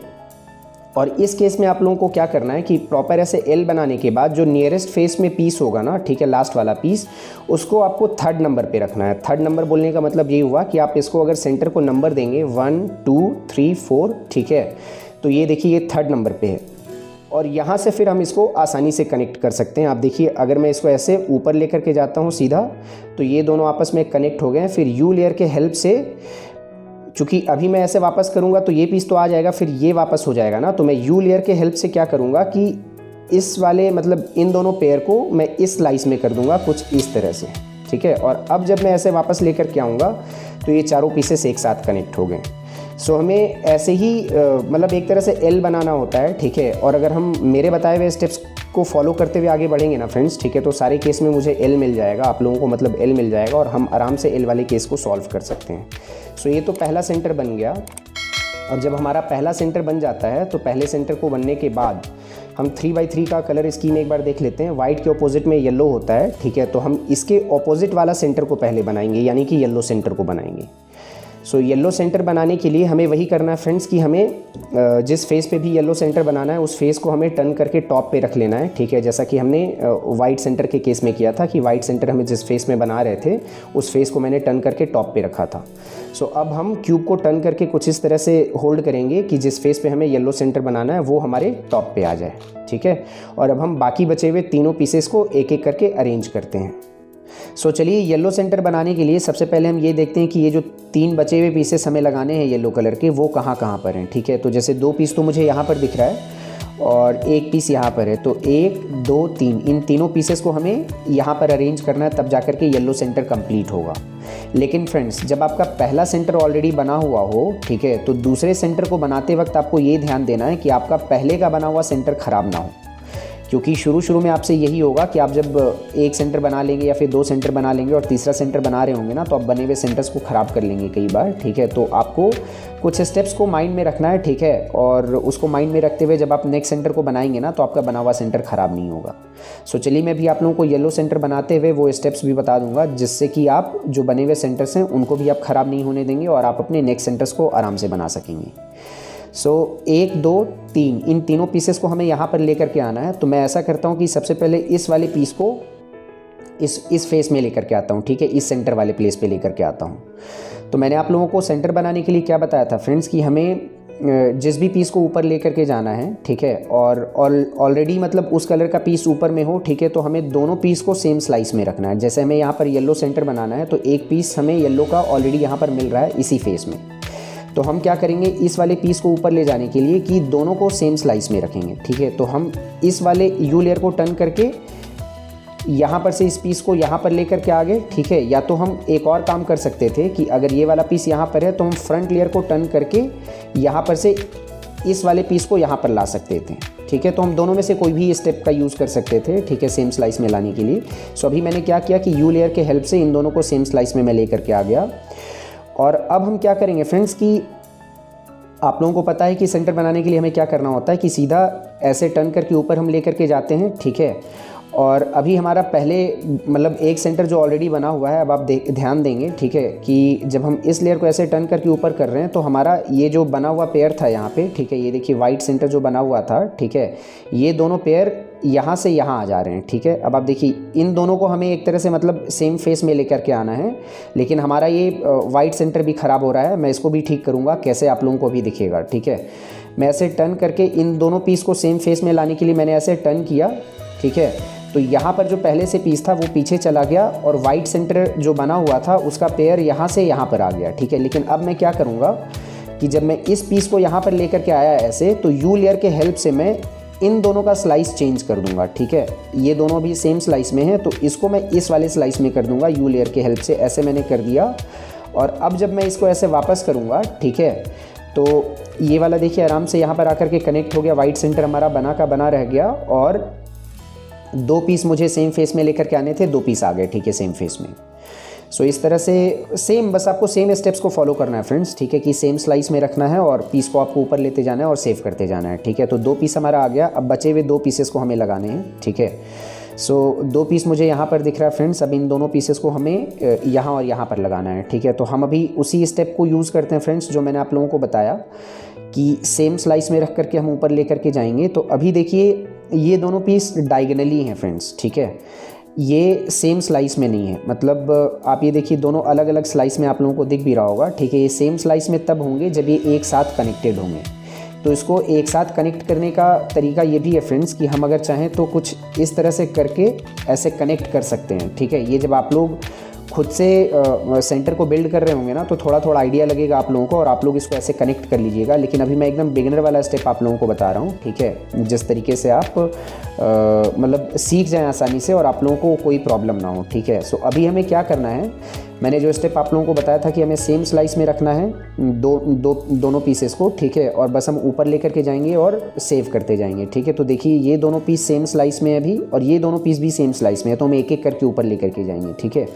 Speaker 1: और इस केस में आप लोगों को क्या करना है कि प्रॉपर ऐसे एल बनाने के बाद जो नियरेस्ट फेस में पीस होगा ना, ठीक है, लास्ट वाला पीस, उसको आपको 3rd नंबर पे रखना है। 3rd नंबर बोलने का मतलब ये हुआ कि आप इसको अगर सेंटर को नंबर देंगे 1 2 3 4, ठीक है, तो ये देखिए ये 3rd नंबर पे है, और यहाँ से फिर हम इसको आसानी से कनेक्ट कर सकते हैं। आप देखिए, अगर मैं इसको ऐसे ऊपर लेकर के जाता हूँ सीधा, तो ये दोनों आपस में कनेक्ट हो गए हैं। फिर यू लेयर के हेल्प से, चूँकि अभी मैं ऐसे वापस करूँगा तो ये पीस तो आ जाएगा, फिर ये वापस हो जाएगा ना, तो मैं यू लेयर के हेल्प से क्या करूँगा कि इस वाले, मतलब इन दोनों पेयर को मैं इस स्लाइस में कर दूँगा कुछ इस तरह से। ठीक है, और अब जब मैं ऐसे वापस लेकर के आऊँगा तो ये चारों पीसेस एक साथ कनेक्ट हो गए। सो हमें ऐसे ही मतलब एक तरह से एल बनाना होता है। ठीक है, और अगर हम मेरे बताए हुए स्टेप्स को फॉलो करते हुए आगे बढ़ेंगे ना फ्रेंड्स, ठीक है, तो सारे केस में मुझे एल मिल जाएगा, आप लोगों को मतलब एल मिल जाएगा, और हम आराम से एल वाले केस को सॉल्व कर सकते हैं। सो ये तो पहला सेंटर बन गया। और जब हमारा पहला सेंटर बन जाता है तो पहले सेंटर को बनने के बाद हम 3x3 का कलर स्कीम एक बार देख लेते हैं। वाइट के ऑपोजिट में येलो होता है। ठीक है, तो हम इसके ऑपोजिट वाला सेंटर को पहले बनाएंगे, यानी कि येलो सेंटर को बनाएंगे। सो येलो सेंटर बनाने के लिए हमें वही करना है फ्रेंड्स कि हमें जिस फेस पे भी येलो सेंटर बनाना है उस फेस को हमें टर्न करके टॉप पे रख लेना है। ठीक है, जैसा कि हमने वाइट सेंटर के केस में किया था कि वाइट सेंटर हमें जिस फेस में बना रहे थे उस फेस को मैंने टर्न करके टॉप पे रखा था। सो अब हम क्यूब को टर्न करके कुछ इस तरह से होल्ड करेंगे कि जिस फेस पे हमें येलो सेंटर बनाना है वो हमारे टॉप पे आ जाए। ठीक है, और अब हम बाकी बचे हुए तीनों पीसेस को एक एक करके अरेंज करते हैं। सो चलिए, येलो सेंटर बनाने के लिए सबसे पहले हम ये देखते हैं कि ये जो 3 बचे हुए पीसेस हमें लगाने हैं येलो कलर के, वो कहाँ कहाँ पर हैं। ठीक है, तो जैसे 2 पीस तो मुझे यहाँ पर दिख रहा है और 1 पीस यहाँ पर है, तो 1 2 3 इन तीनों पीसेस को हमें यहाँ पर अरेंज करना है, तब जाकर के येलो सेंटर कंप्लीट होगा। लेकिन फ्रेंड्स, जब आपका पहला सेंटर ऑलरेडी बना हुआ हो, ठीक है, तो दूसरे सेंटर को बनाते वक्त आपको ये ध्यान देना है कि आपका पहले का बना हुआ सेंटर ख़राब ना हो, क्योंकि शुरू में आपसे यही होगा कि आप जब एक सेंटर बना लेंगे या फिर 2 सेंटर बना लेंगे और तीसरा सेंटर बना रहे होंगे ना, तो आप बने हुए सेंटर्स को ख़राब कर लेंगे कई बार। ठीक है, तो आपको कुछ स्टेप्स को माइंड में रखना है। ठीक है, और उसको माइंड में रखते हुए जब आप नेक्स्ट सेंटर को बनाएंगे ना, तो आपका बना हुआ सेंटर ख़राब नहीं होगा। सो चलिए, मैं भी आप लोगों को येलो सेंटर बनाते हुए वो स्टेप्स भी बता दूंगा, जिससे कि आप जो बने हुए सेंटर्स हैं उनको भी आप ख़राब नहीं होने देंगे और आप अपने नेक्स्ट सेंटर्स को आराम से बना सकेंगे। सो 1 2 3 इन तीनों पीसेस को हमें यहाँ पर लेकर के आना है। तो मैं ऐसा करता हूँ कि सबसे पहले इस वाले पीस को इस फेस में लेकर के आता हूँ। ठीक है, इस सेंटर वाले प्लेस पे लेकर के आता हूँ। तो मैंने आप लोगों को सेंटर बनाने के लिए क्या बताया था फ्रेंड्स कि हमें जिस भी पीस को ऊपर लेकर के जाना है, ठीक है, और ऑलरेडी मतलब उस कलर का पीस ऊपर में हो, ठीक है, तो हमें दोनों पीस को सेम स्लाइस में रखना है। जैसे हमें यहाँ पर येलो सेंटर बनाना है, तो एक पीस हमें येलो का ऑलरेडी यहाँ पर मिल रहा है इसी फेस में, तो हम क्या करेंगे, इस वाले पीस को ऊपर ले जाने के लिए कि दोनों को सेम स्लाइस में रखेंगे। ठीक है, तो हम इस वाले यू लेयर को टर्न करके यहाँ पर से इस पीस को यहाँ पर लेकर के आगे। ठीक है, या तो हम एक और काम कर सकते थे कि अगर ये वाला पीस यहाँ पर है तो हम फ्रंट लेयर को टर्न करके यहाँ पर से इस वाले पीस को यहाँ पर ला सकते थे। ठीक है, तो हम दोनों में से कोई भी स्टेप का यूज़ कर सकते थे। ठीक है, सेम स्लाइस में लाने के लिए। सो अभी मैंने क्या किया कि यू लेयर के हेल्प से इन दोनों को सेम स्लाइस में मैं लेकर के आ गया। और अब हम क्या करेंगे फ्रेंड्स कि आप लोगों को पता है कि सेंटर बनाने के लिए हमें क्या करना होता है कि सीधा ऐसे टर्न करके ऊपर हम लेकर के जाते हैं, ठीक है। और अभी हमारा पहले मतलब एक सेंटर जो ऑलरेडी बना हुआ है, अब आप ध्यान देंगे, ठीक है, कि जब हम इस लेयर को ऐसे टर्न करके ऊपर कर रहे हैं तो हमारा ये जो बना हुआ पेयर था यहाँ पे, ठीक है, ये देखिए वाइट सेंटर जो बना हुआ था, ठीक है, ये दोनों पेयर यहाँ से यहाँ आ जा रहे हैं, ठीक है। अब आप देखिए इन दोनों को हमें एक तरह से मतलब सेम फेस में लेकर के आना है, लेकिन हमारा ये वाइट सेंटर भी ख़राब हो रहा है। मैं इसको भी ठीक करूँगा, कैसे आप लोगों को भी दिखेगा, ठीक है। मैं ऐसे टर्न करके इन दोनों पीस को सेम फेस में लाने के लिए मैंने ऐसे टर्न किया, ठीक है। तो यहाँ पर जो पहले से पीस था वो पीछे चला गया और वाइट सेंटर जो बना हुआ था उसका पेयर यहाँ से यहाँ पर आ गया, ठीक है। लेकिन अब मैं क्या करूँगा कि जब मैं इस पीस को यहाँ पर लेकर के आया ऐसे, तो यू लेयर के हेल्प से मैं इन दोनों का स्लाइस चेंज कर दूंगा, ठीक है। ये दोनों भी सेम स्लाइस में हैं, तो इसको मैं इस वाले स्लाइस में कर दूंगा यू लेयर के हेल्प से। ऐसे मैंने कर दिया और अब जब मैं इसको ऐसे वापस करूँगा, ठीक है, तो ये वाला देखिए आराम से यहाँ पर आकर के कनेक्ट हो गया। वाइट सेंटर हमारा बना का बना रह गया और दो पीस मुझे सेम फेस में लेकर के आने थे, दो पीस आ गए, ठीक है, सेम फेस में। सो इस तरह से सेम, बस आपको सेम स्टेप्स को फॉलो करना है फ्रेंड्स, ठीक है, कि सेम स्लाइस में रखना है और पीस को आपको ऊपर लेते जाना है और सेव करते जाना है, ठीक है। तो दो पीस हमारा आ गया। अब बचे हुए दो पीसेस को हमें लगाने हैं, ठीक है। सो दो पीस मुझे यहाँ पर दिख रहा है फ्रेंड्स। अब इन दोनों पीसेस को हमें यहाँ और यहाँ पर लगाना है, ठीक है। तो हम अभी उसी स्टेप को यूज़ करते हैं फ्रेंड्स, जो मैंने आप लोगों को बताया कि सेम स्लाइस में रख करके हम ऊपर लेकर के जाएंगे। तो अभी देखिए ये दोनों पीस डायगोनली हैं फ्रेंड्स, ठीक है, ये सेम स्लाइस में नहीं है। मतलब आप ये देखिए दोनों अलग अलग स्लाइस में आप लोगों को दिख भी रहा होगा, ठीक है। ये सेम स्लाइस में तब होंगे जब ये एक साथ कनेक्टेड होंगे। तो इसको एक साथ कनेक्ट करने का तरीका ये भी है फ्रेंड्स कि हम अगर चाहें तो कुछ इस तरह से करके ऐसे कनेक्ट कर सकते हैं, ठीक है। ये जब आप लोग खुद से सेंटर को बिल्ड कर रहे होंगे ना, तो थोड़ा थोड़ा आइडिया लगेगा आप लोगों को और आप लोग इसको ऐसे कनेक्ट कर लीजिएगा। लेकिन अभी मैं एकदम बिगिनर वाला स्टेप आप लोगों को बता रहा हूँ, ठीक है, जिस तरीके से आप मतलब सीख जाएं आसानी से और आप लोगों को कोई प्रॉब्लम ना हो, ठीक है। सो अभी हमें क्या करना है, मैंने जो स्टेप आप लोगों को बताया था कि हमें सेम स्लाइस में रखना है दोनों पीसेस को, ठीक है, और बस हम ऊपर लेकर के जाएंगे और सेव करते जाएंगे, ठीक है। तो देखिए ये दोनों पीस सेम स्लाइस में है अभी और ये दोनों पीस भी सेम स्लाइस में है, तो हम एक एक करके ऊपर लेकर के जाएंगे, ठीक है।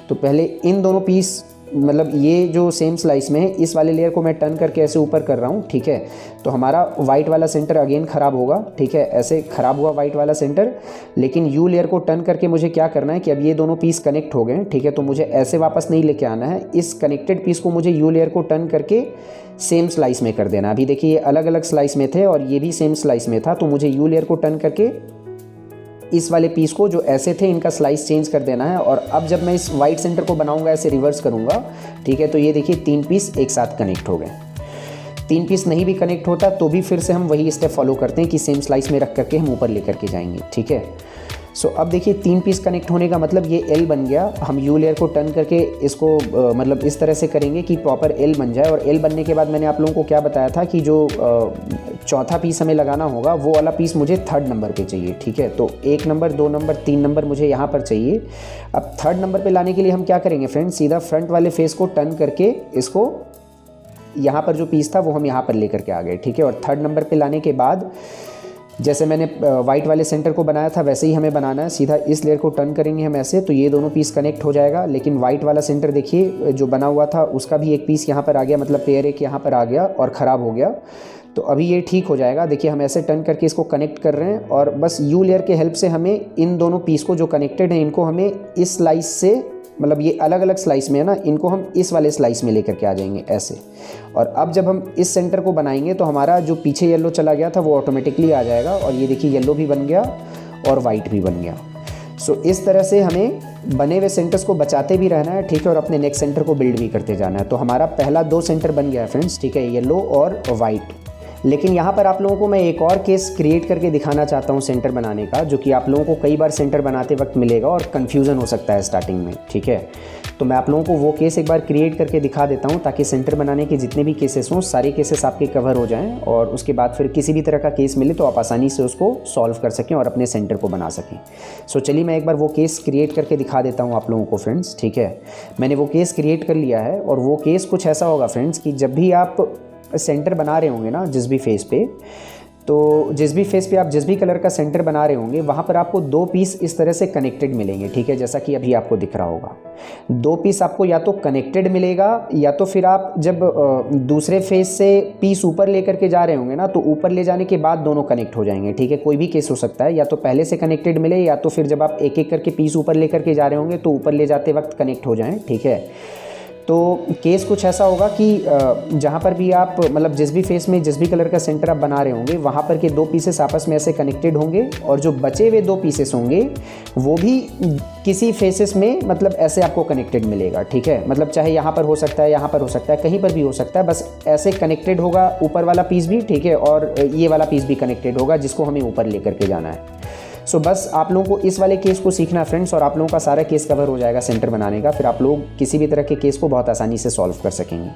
Speaker 1: तो पहले इन दोनों पीस मतलब ये जो सेम स्लाइस में है इस वाले लेयर को मैं टर्न करके ऐसे ऊपर कर रहा हूँ, ठीक है। तो हमारा वाइट वाला सेंटर अगेन ख़राब होगा, ठीक है, ऐसे ख़राब हुआ वाइट वाला सेंटर। लेकिन यू लेयर को टर्न करके मुझे क्या करना है कि अब ये दोनों पीस कनेक्ट हो गए, ठीक है। तो मुझे ऐसे वापस नहीं लेके आना है, इस कनेक्टेड पीस को मुझे यू लेयर को टर्न करके सेम स्लाइस में कर देना। अभी देखिए ये अलग अलग स्लाइस में थे और ये भी सेम स्लाइस में था, तो मुझे यू लेयर को टर्न करके इस वाले पीस को जो ऐसे थे इनका स्लाइस चेंज कर देना है। और अब जब मैं इस वाइट सेंटर को बनाऊंगा ऐसे रिवर्स करूंगा, ठीक है, तो ये देखिए तीन पीस एक साथ कनेक्ट हो गए। तीन पीस नहीं भी कनेक्ट होता तो भी फिर से हम वही स्टेप फॉलो करते हैं कि सेम स्लाइस में रख करके हम ऊपर लेकर के जाएंगे, ठीक है। सो अब देखिए तीन पीस कनेक्ट होने का मतलब ये एल बन गया। हम यू लेयर को टर्न करके इसको मतलब इस तरह से करेंगे कि प्रॉपर एल बन जाए। और एल बनने के बाद मैंने आप लोगों को क्या बताया था कि जो चौथा पीस हमें लगाना होगा वो वाला पीस मुझे थर्ड नंबर पे चाहिए, ठीक है। तो 1 नंबर 2 नंबर 3 नंबर मुझे यहाँ पर चाहिए। अब थर्ड नंबर पे लाने के लिए हम क्या करेंगे फ्रेंड्स, सीधा फ्रंट वाले फेस को टर्न करके इसको यहाँ पर जो पीस था वो हम यहाँ पर लेकर के आ गए, ठीक है। और थर्ड नंबर पे लाने के बाद जैसे मैंने वाइट वाले सेंटर को बनाया था वैसे ही हमें बनाना है। सीधा इस लेयर को टर्न करेंगे हम ऐसे, तो ये दोनों पीस कनेक्ट हो जाएगा। लेकिन वाइट वाला सेंटर देखिए जो बना हुआ था उसका भी एक पीस यहाँ पर आ गया, मतलब पेयर एक यहाँ पर आ गया और ख़राब हो गया। तो अभी ये ठीक हो जाएगा। देखिए हम ऐसे टर्न करके इसको कनेक्ट कर रहे हैं और बस यू लेयर के हेल्प से हमें इन दोनों पीस को जो कनेक्टेड हैं इनको हमें इस स्लाइस से, मतलब ये अलग अलग स्लाइस में है ना, इनको हम इस वाले स्लाइस में लेकर के आ जाएंगे ऐसे। और अब जब हम इस सेंटर को बनाएंगे तो हमारा जो पीछे येलो चला गया था वो ऑटोमेटिकली आ जाएगा। और ये देखिए येलो भी बन गया और वाइट भी बन गया। सो इस तरह से हमें बने हुए सेंटर्स को बचाते भी रहना है, ठीक है, और अपने नेक्स्ट सेंटर को बिल्ड भी करते जाना है। तो हमारा पहला 2 सेंटर बन गया है फ्रेंड्स, ठीक है, येलो और वाइट। लेकिन यहाँ पर आप लोगों को मैं एक और केस क्रिएट करके दिखाना चाहता हूँ सेंटर बनाने का, जो कि आप लोगों को कई बार सेंटर बनाते वक्त मिलेगा और कन्फ्यूज़न हो सकता है स्टार्टिंग में, ठीक है। तो मैं आप लोगों को वो केस एक बार क्रिएट करके दिखा देता हूँ ताकि सेंटर बनाने के जितने भी केसेस हों सारे केसेस आपके कवर हो जाएं और उसके बाद फिर किसी भी तरह का केस मिले तो आप आसानी से उसको सॉल्व कर सकें और अपने सेंटर को बना सकें। सो चलिए मैं एक बार वो केस क्रिएट करके दिखा देता हूँ आप लोगों को फ्रेंड्स, ठीक है। मैंने वो केस क्रिएट कर लिया है और वो केस कुछ ऐसा होगा फ्रेंड्स कि जब भी आप सेंटर बना रहे होंगे ना जिस भी फेस पे, तो जिस भी फेस पे आप जिस भी कलर का सेंटर बना रहे होंगे वहाँ पर आपको 2 पीस इस तरह से कनेक्टेड मिलेंगे, ठीक है, जैसा कि अभी आपको दिख रहा होगा। 2 पीस आपको या तो कनेक्टेड मिलेगा या तो फिर आप जब दूसरे फेस से पीस ऊपर लेकर के जा रहे होंगे ना, तो ऊपर ले जाने के बाद दोनों कनेक्ट हो जाएंगे, ठीक है। कोई भी केस हो सकता है, या तो पहले से कनेक्टेड मिले या तो फिर जब आप एक एक करके पीस ऊपर लेकर के जा रहे होंगे तो ऊपर ले जाते वक्त कनेक्ट हो जाएँ, ठीक है। तो केस कुछ ऐसा होगा कि जहाँ पर भी आप मतलब जिस भी फेस में जिस भी कलर का सेंटर आप बना रहे होंगे वहाँ पर के 2 पीसेस आपस में ऐसे कनेक्टेड होंगे, और जो बचे हुए 2 पीसेस होंगे वो भी किसी फेसेस में मतलब ऐसे आपको कनेक्टेड मिलेगा, ठीक है। मतलब चाहे यहाँ पर हो सकता है, यहाँ पर हो सकता है, कहीं पर भी हो सकता है, बस ऐसे कनेक्टेड होगा ऊपर वाला पीस भी, ठीक है, और ये वाला पीस भी कनेक्टेड होगा जिसको हमें ऊपर लेकर के जाना है। सो बस आप लोगों को इस वाले केस को सीखना है फ्रेंड्स, और आप लोगों का सारा केस कवर हो जाएगा सेंटर बनाने का। फिर आप लोग किसी भी तरह के केस को बहुत आसानी से सॉल्व कर सकेंगे।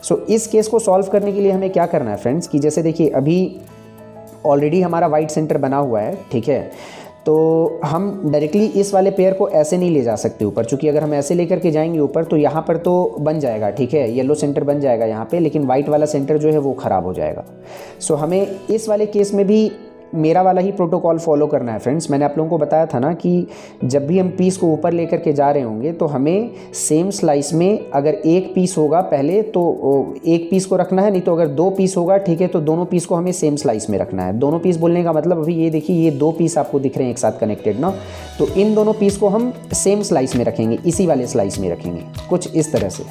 Speaker 1: सो इस केस को सॉल्व करने के लिए हमें क्या करना है फ्रेंड्स, कि जैसे देखिए अभी ऑलरेडी हमारा वाइट सेंटर बना हुआ है, ठीक है। तो हम डायरेक्टली इस वाले पेयर को ऐसे नहीं ले जा सकते ऊपर, चूँकि अगर हम ऐसे लेकर के जाएंगे ऊपर तो यहाँ पर तो बन जाएगा, ठीक है, येलो सेंटर बन जाएगा यहाँ पे, लेकिन वाइट वाला सेंटर जो है वो ख़राब हो जाएगा। सो हमें इस वाले केस में भी मेरा वाला ही प्रोटोकॉल फॉलो करना है फ्रेंड्स। मैंने आप लोगों को बताया था ना कि जब भी हम पीस को ऊपर लेकर के जा रहे होंगे तो हमें सेम स्लाइस में अगर एक पीस होगा पहले तो एक पीस को रखना है, नहीं तो अगर 2 पीस होगा, ठीक है, तो दोनों पीस को हमें सेम स्लाइस में रखना है। दोनों पीस बोलने का मतलब अभी ये देखिए ये 2 पीस आपको दिख रहे हैं एक साथ कनेक्टेड ना, तो इन दोनों पीस को हम सेम स्लाइस में रखेंगे, इसी वाले स्लाइस में रखेंगे कुछ इस तरह से,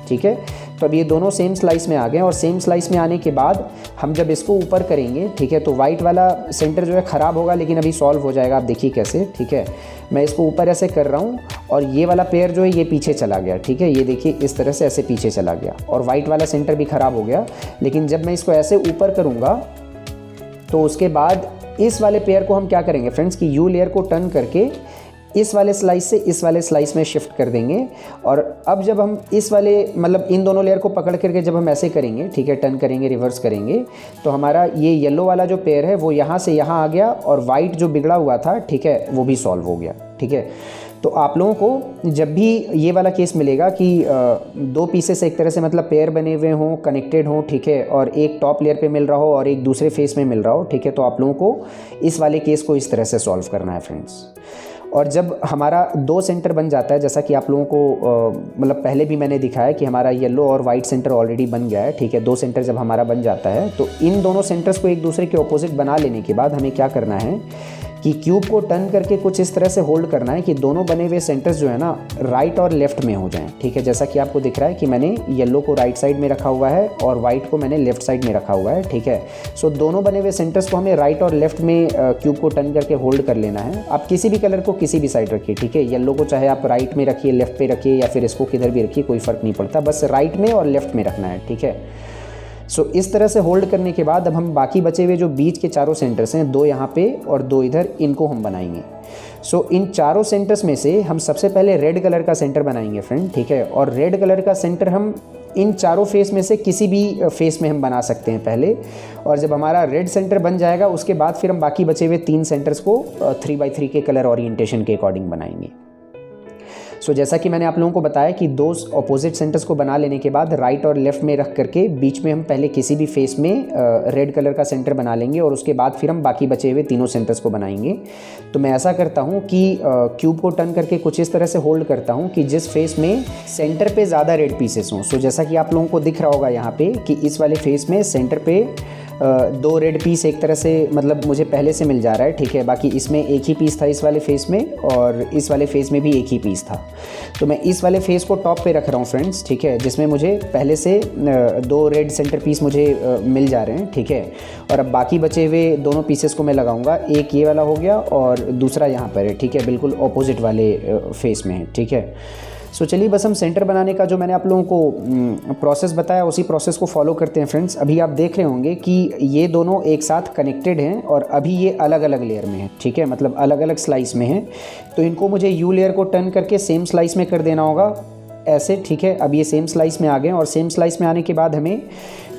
Speaker 1: ठीक है। तो अब ये दोनों सेम स्लाइस में आ गए, और सेम स्लाइस में आने के बाद हम जब इसको ऊपर करेंगे, ठीक है, तो वाइट वाला सेंटर जो है ख़राब होगा, लेकिन अभी सॉल्व हो जाएगा। आप देखिए कैसे, ठीक है, मैं इसको ऊपर ऐसे कर रहा हूँ और ये वाला पेयर जो है ये पीछे चला गया, ठीक है, ये देखिए इस तरह से ऐसे पीछे चला गया, और वाइट वाला सेंटर भी ख़राब हो गया। लेकिन जब मैं इसको ऐसे ऊपर करूँगा तो उसके बाद इस वाले पेयर को हम क्या करेंगे फ्रेंड्स, कि यू लेयर को टर्न करके इस वाले स्लाइस से इस वाले स्लाइस में शिफ्ट कर देंगे। और अब जब हम इस वाले मतलब इन दोनों लेयर को पकड़ करके जब हम ऐसे करेंगे, ठीक है, टर्न करेंगे, रिवर्स करेंगे, तो हमारा ये येलो वाला जो पेयर है वो यहाँ से यहाँ आ गया, और वाइट जो बिगड़ा हुआ था, ठीक है, वो भी सॉल्व हो गया, ठीक है। तो आप लोगों को जब भी ये वाला केस मिलेगा कि 2 पीसेस एक तरह से मतलब पेयर बने हुए हों, कनेक्टेड हों, ठीक है, और एक टॉप लेयर पे मिल रहा हो और एक दूसरे फेस में मिल रहा हो, ठीक है, तो आप लोगों को इस वाले केस को इस तरह से सॉल्व करना है फ्रेंड्स। और जब हमारा 2 सेंटर बन जाता है, जैसा कि आप लोगों को मतलब पहले भी मैंने दिखाया कि हमारा येलो और वाइट सेंटर ऑलरेडी बन गया है, ठीक है, 2 सेंटर जब हमारा बन जाता है तो इन दोनों सेंटर्स को एक दूसरे के ऑपोजिट बना लेने के बाद हमें क्या करना है कि क्यूब को टर्न करके कुछ इस तरह से होल्ड करना है कि दोनों बने हुए सेंटर्स जो है ना राइट और लेफ्ट में हो जाएं, ठीक है। जैसा कि आपको दिख रहा है कि मैंने येलो को राइट साइड में रखा हुआ है और वाइट को मैंने लेफ्ट साइड में रखा हुआ है, ठीक है। सो दोनों बने हुए सेंटर्स को हमें राइट और लेफ्ट में क्यूब को टर्न करके होल्ड कर लेना है। आप किसी भी कलर को किसी भी साइड रखिए, ठीक है, येलो को चाहे आप राइट में रखिए, लेफ्ट पे रखिए, या फिर इसको किधर भी रखिए, कोई फ़र्क नहीं पड़ता, बस राइट में और लेफ्ट में रखना है, ठीक है। सो इस तरह से होल्ड करने के बाद अब हम बाकी बचे हुए जो बीच के चारों सेंटर्स हैं, 2 यहाँ पे और 2 इधर, इनको हम बनाएंगे। सो इन चारों सेंटर्स में से हम सबसे पहले रेड कलर का सेंटर बनाएंगे फ्रेंड, ठीक है। और रेड कलर का सेंटर हम इन चारों फेस में से किसी भी फेस में हम बना सकते हैं पहले, और जब हमारा रेड सेंटर बन जाएगा उसके बाद फिर हम बाकी बचे हुए 3 सेंटर्स को 3x3 के कलर ओरिएंटेशन के अकॉर्डिंग बनाएंगे। सो जैसा कि मैंने आप लोगों को बताया कि 2 ऑपोजिट सेंटर्स को बना लेने के बाद राइट और लेफ्ट में रख करके बीच में हम पहले किसी भी फेस में रेड कलर का सेंटर बना लेंगे, और उसके बाद फिर हम बाकी बचे हुए तीनों सेंटर्स को बनाएंगे। तो मैं ऐसा करता हूँ कि क्यूब को टर्न करके कुछ इस तरह से होल्ड करता हूँ कि जिस फेस में सेंटर पे ज़्यादा रेड पीसेस हों। सो जैसा कि आप लोगों को दिख रहा होगा यहाँ पे कि इस वाले फेस में सेंटर पे 2 रेड पीस एक तरह से मतलब मुझे पहले से मिल जा रहा है, ठीक है। बाकी इसमें एक ही पीस था इस वाले फेस में, और इस वाले फेस में भी एक ही पीस था। तो मैं इस वाले फेस को टॉप पे रख रहा हूँ फ्रेंड्स, ठीक है, जिसमें मुझे पहले से 2 रेड सेंटर पीस मुझे मिल जा रहे हैं, ठीक है। और अब बाकी बचे हुए दोनों पीसेस को मैं लगाऊंगा, एक ये वाला हो गया और दूसरा यहाँ पर है, ठीक है, बिल्कुल ऑपोजिट वाले फेस में है, ठीक है। सो चलिए बस हम सेंटर बनाने का जो मैंने आप लोगों को प्रोसेस बताया उसी प्रोसेस को फॉलो करते हैं फ्रेंड्स। अभी आप देख रहे होंगे कि ये दोनों एक साथ कनेक्टेड हैं और अभी ये अलग अलग लेयर में है, ठीक है, मतलब अलग अलग स्लाइस में है। तो इनको मुझे यू लेयर को टर्न करके सेम स्लाइस में कर देना होगा ऐसे, ठीक है। अब ये सेम स्लाइस में आ गए, और सेम स्लाइस में आने के बाद हमें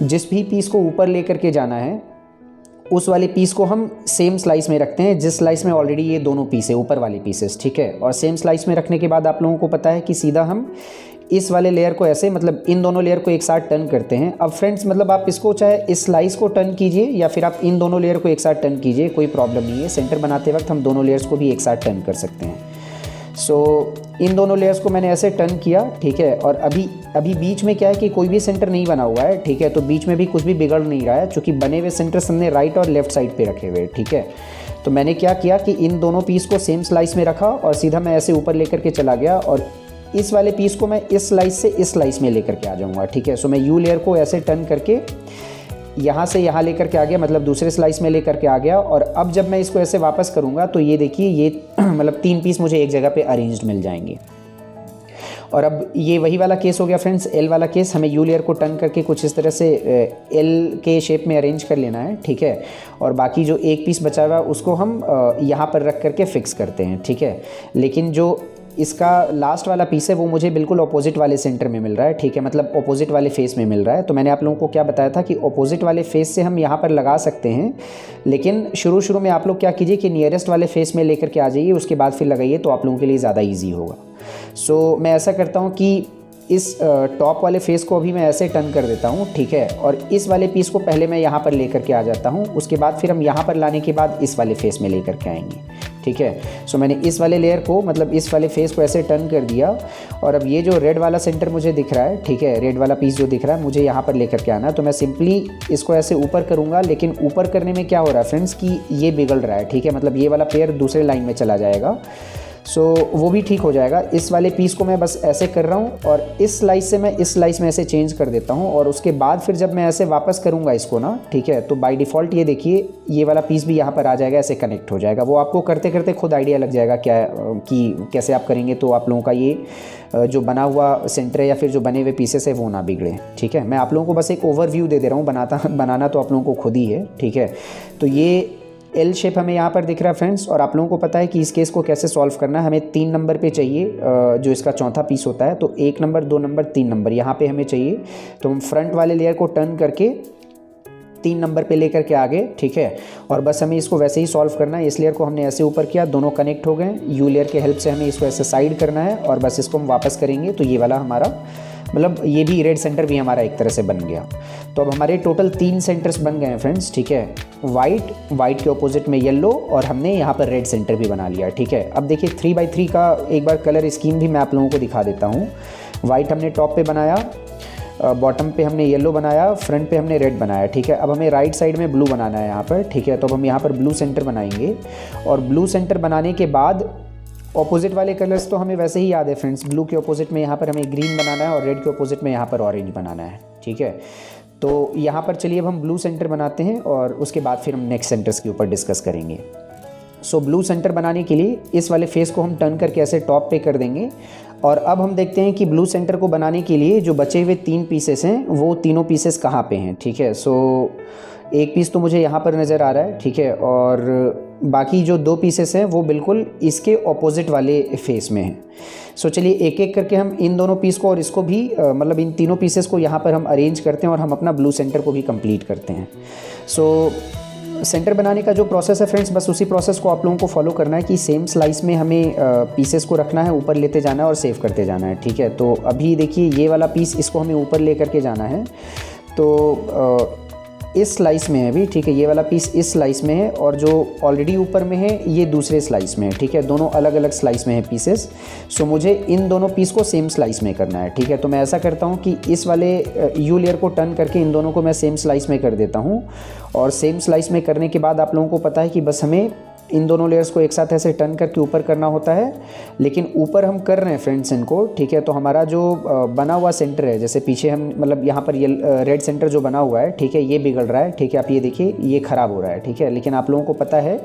Speaker 1: जिस भी पीस को ऊपर लेकर के जाना है उस वाले पीस को हम सेम स्लाइस में रखते हैं जिस स्लाइस में ऑलरेडी ये दोनों पीस है, ऊपर वाले पीसेस, ठीक है। और सेम स्लाइस में रखने के बाद आप लोगों को पता है कि सीधा हम इस वाले लेयर को ऐसे मतलब इन दोनों लेयर को एक साथ टर्न करते हैं। अब फ्रेंड्स मतलब आप इसको चाहे इस स्लाइस को टर्न कीजिए या फिर आप इन दोनों लेयर को एक साथ टर्न कीजिए, कोई प्रॉब्लम नहीं है। सेंटर बनाते वक्त हम दोनों लेयर्स को भी एक साथ टर्न कर सकते हैं। सो इन दोनों लेयर्स को मैंने ऐसे टर्न किया, ठीक है। और अभी बीच में क्या है कि कोई भी सेंटर नहीं बना हुआ है, ठीक है। तो बीच में भी कुछ भी बिगड़ नहीं रहा है, क्योंकि बने हुए सेंटर्स हमने राइट और लेफ्ट साइड पे रखे हुए, ठीक है। तो मैंने क्या किया कि इन दोनों पीस को सेम स्लाइस में रखा और सीधा मैं ऐसे ऊपर लेकर के चला गया और इस वाले पीस को मैं इस स्लाइस से इस स्लाइस में लेकर के आ जाऊँगा, ठीक है। सो मैं यू लेयर को ऐसे टर्न करके यहाँ से यहाँ लेकर के आ गया, मतलब दूसरे स्लाइस में लेकर के आ गया। और अब जब मैं इसको ऐसे वापस करूँगा तो ये देखिए ये मतलब 3 पीस मुझे एक जगह पे अरेंज्ड मिल जाएंगे। और अब ये वही वाला केस हो गया फ्रेंड्स, एल वाला केस। हमें यू लेयर को टर्न करके कुछ इस तरह से एल के शेप में अरेंज कर लेना है, ठीक है। और बाकी जो एक पीस बचा हुआ है उसको हम यहाँ पर रख करके फिक्स करते हैं, ठीक है। लेकिन जो इसका लास्ट वाला पीस है वो मुझे बिल्कुल ऑपोजिट वाले सेंटर में मिल रहा है, ठीक है, मतलब ऑपोजिट वाले फेस में मिल रहा है। तो मैंने आप लोगों को क्या बताया था कि ऑपोजिट वाले फेस से हम यहाँ पर लगा सकते हैं, लेकिन शुरू में आप लोग क्या कीजिए कि नियरेस्ट वाले फेस में लेकर के आ जाइए, उसके बाद फिर लगाइए, तो आप लोगों के लिए ज़्यादा ईजी होगा। सो मैं ऐसा करता हूँ कि इस टॉप वाले फेस को अभी मैं ऐसे टर्न कर देता हूँ, ठीक है। और इस वाले पीस को पहले मैं यहाँ पर लेकर के आ जाता हूँ, उसके बाद फिर हम यहाँ पर लाने के बाद इस वाले फेस में लेकर के आएंगे, ठीक है। सो मैंने इस वाले लेयर को मतलब इस वाले फेस को ऐसे टर्न कर दिया। और अब ये जो रेड वाला सेंटर मुझे दिख रहा है, ठीक है, रेड वाला पीस जो दिख रहा है मुझे यहाँ पर लेकर के आना है। तो मैं सिंपली इसको ऐसे ऊपर करूँगा, लेकिन ऊपर करने में क्या हो रहा है फ्रेंड्स कि ये बिगड़ रहा है, ठीक है, मतलब ये वाला पेयर दूसरे लाइन में चला जाएगा। सो वो भी ठीक हो जाएगा। इस वाले पीस को मैं बस ऐसे कर रहा हूँ और इस स्लाइस से मैं इस स्लाइस में ऐसे चेंज कर देता हूँ। और उसके बाद फिर जब मैं ऐसे वापस करूँगा इसको ना, ठीक है, तो बाय डिफ़ॉल्ट ये देखिए ये वाला पीस भी यहाँ पर आ जाएगा, ऐसे कनेक्ट हो जाएगा। वो आपको करते करते खुद आइडिया लग जाएगा क्या कि कैसे आप करेंगे, तो आप लोगों का ये जो बना हुआ सेंटर है या फिर जो बने हुए पीसेस है वो ना बिगड़े, ठीक है। मैं आप लोगों को बस एक ओवरव्यू दे रहा हूँ, बनाना तो आप लोगों को खुद ही है, ठीक है। तो ये एल शेप हमें यहाँ पर दिख रहा है फ्रेंड्स। और आप लोगों को पता है कि इस केस को कैसे सॉल्व करना है। हमें 3 नंबर पे चाहिए जो इसका चौथा पीस होता है, तो 1 नंबर 2 नंबर 3 नंबर यहाँ पे हमें चाहिए। तो हम फ्रंट वाले लेयर को टर्न करके 3 नंबर पे लेकर के आ गए, ठीक है। और बस हमें इसको वैसे ही सॉल्व करना है। इस लेयर को हमने ऐसे ऊपर किया, दोनों कनेक्ट हो गए। यू लेयर के हेल्प से हमें इसको ऐसे साइड करना है और बस इसको हम वापस करेंगे तो ये वाला हमारा मतलब ये भी रेड सेंटर भी हमारा एक तरह से बन गया। तो अब हमारे टोटल 3 सेंटर्स बन गए हैं फ्रेंड्स, ठीक है। वाइट के ऑपोजिट में येलो और हमने यहाँ पर रेड सेंटर भी बना लिया, ठीक है। अब देखिए 3x3 का एक बार कलर स्कीम भी मैं आप लोगों को दिखा देता हूँ। वाइट हमने टॉप पे बनाया, बॉटम पे हमने येलो बनाया, फ्रंट पे हमने रेड बनाया, ठीक है। अब हमें राइट साइड में ब्लू बनाना है यहाँ पर, ठीक है। तो अब हम यहाँ पर ब्लू सेंटर बनाएंगे और ब्लू सेंटर बनाने के बाद ऑपोजिट वाले कलर्स तो हमें वैसे ही याद है फ्रेंड्स। ब्लू के ऑपोजिट में यहाँ पर हमें ग्रीन बनाना है और रेड के ऑपोजिट में यहाँ पर ऑरेंज बनाना है, ठीक है। तो यहाँ पर चलिए अब हम ब्लू सेंटर बनाते हैं और उसके बाद फिर हम नेक्स्ट सेंटर्स के ऊपर डिस्कस करेंगे। सो ब्लू सेंटर बनाने के लिए इस वाले फेस को हम टर्न करके ऐसे टॉप पे कर देंगे। और अब हम देखते हैं कि ब्लू सेंटर को बनाने के लिए जो बचे हुए 3 पीसेस हैं वो तीनों पीसेस कहाँ पे हैं, ठीक है। सो एक पीस तो मुझे यहाँ पर नज़र आ रहा है, ठीक है। और बाकी जो 2 पीसेस हैं वो बिल्कुल इसके ऑपोजिट वाले फेस में हैं। सो चलिए एक एक करके हम इन दोनों पीस को और इसको भी मतलब इन तीनों पीसेस को यहाँ पर हम अरेंज करते हैं और हम अपना ब्लू सेंटर को भी कंप्लीट करते हैं। सो सेंटर बनाने का जो प्रोसेस है फ्रेंड्स, बस उसी प्रोसेस को आप लोगों को फॉलो करना है कि सेम स्लाइस में हमें पीसेस को रखना है, ऊपर लेते जाना है और सेव करते जाना है, ठीक है। तो अभी देखिए ये वाला पीस इसको हमें ऊपर ले करके जाना है, तो इस स्लाइस में है अभी, ठीक है। ये वाला पीस इस स्लाइस में है और जो ऑलरेडी ऊपर में है ये दूसरे स्लाइस में है, ठीक है। दोनों अलग अलग स्लाइस में है पीसेस। सो मुझे इन दोनों पीस को सेम स्लाइस में करना है, ठीक है। तो मैं ऐसा करता हूँ कि इस वाले यू लेयर को टर्न करके इन दोनों को मैं सेम स्लाइस में कर देता हूँ। और सेम स्लाइस में करने के बाद आप लोगों को पता है कि बस हमें इन दोनों लेयर्स को एक साथ ऐसे टर्न करके ऊपर करना होता है। लेकिन ऊपर हम कर रहे हैं फ्रेंड्स इनको, ठीक है। तो हमारा जो बना हुआ सेंटर है, जैसे पीछे हम मतलब यहाँ पर ये रेड सेंटर जो बना हुआ है, ठीक है, ये बिगड़ रहा है, ठीक है। आप ये देखिए ये ख़राब हो रहा है, ठीक है। लेकिन आप लोगों को पता है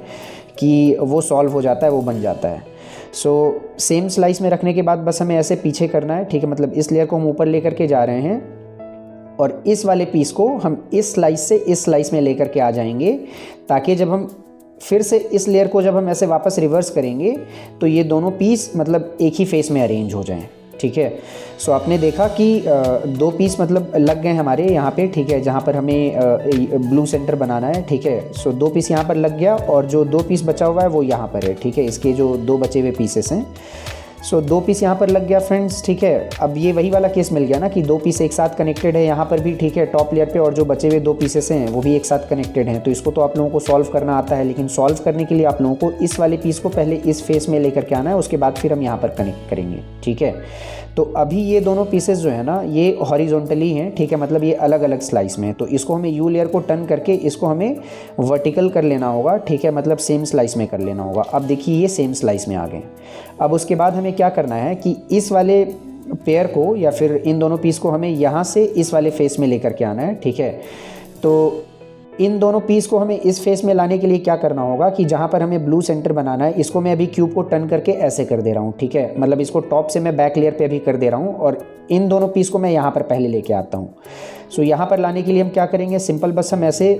Speaker 1: कि वो सॉल्व हो जाता है, वो बन जाता है। सो सेम स्लाइस में रखने के बाद बस हमें ऐसे पीछे करना है, ठीक है। मतलब इस लेयर को हम ऊपर लेकर के जा रहे हैं और इस वाले पीस को हम इस स्लाइस से इस स्लाइस में लेकर के आ जाएंगे, ताकि जब हम फिर से इस लेयर को जब हम ऐसे वापस रिवर्स करेंगे तो ये दोनों पीस मतलब एक ही फेस में अरेंज हो जाएं, ठीक है। सो आपने देखा कि 2 पीस मतलब लग गए हमारे यहाँ पे, ठीक है, जहाँ पर हमें ब्लू सेंटर बनाना है, ठीक है। सो 2 पीस यहाँ पर लग गया और जो 2 पीस बचा हुआ है वो यहाँ पर है, ठीक है। इसके जो 2 बचे हुए पीसेस हैं। सो 2 पीस यहाँ पर लग गया फ्रेंड्स, ठीक है। अब ये वही वाला केस मिल गया ना कि 2 पीस एक साथ कनेक्टेड है यहाँ पर भी, ठीक है, टॉप लेयर पे, और जो बचे हुए 2 पीसेस हैं वो भी एक साथ कनेक्टेड हैं। तो इसको तो आप लोगों को सॉल्व करना आता है, लेकिन सॉल्व करने के लिए आप लोगों को इस वाले पीस को पहले इस फेस में लेकर के आना है, उसके बाद फिर हम यहाँ पर कनेक्ट करेंगे, ठीक है। तो अभी ये दोनों पीसेस जो है ना ये हॉरिजॉन्टली हैं, ठीक है, मतलब ये अलग अलग स्लाइस में है। तो इसको हमें यू लेयर को टर्न करके इसको हमें वर्टिकल कर लेना होगा, ठीक है, मतलब सेम स्लाइस में कर लेना होगा। अब देखिए ये सेम स्लाइस में आ गए। अब उसके बाद हमें क्या करना है कि इस वाले पेयर को या फिर इन दोनों पीस को हमें यहाँ से इस वाले फेस में लेकर के आना है, ठीक है। तो इन दोनों पीस को हमें इस फेस में लाने के लिए क्या करना होगा कि जहाँ पर हमें ब्लू सेंटर बनाना है, इसको मैं अभी क्यूब को टर्न करके ऐसे कर दे रहा हूँ, ठीक है, मतलब इसको टॉप से मैं बैक लेयर पे अभी कर दे रहा हूँ, और इन दोनों पीस को मैं यहाँ पर पहले लेके आता हूँ। सो यहाँ पर लाने के लिए हम क्या करेंगे, सिंपल बस हम ऐसे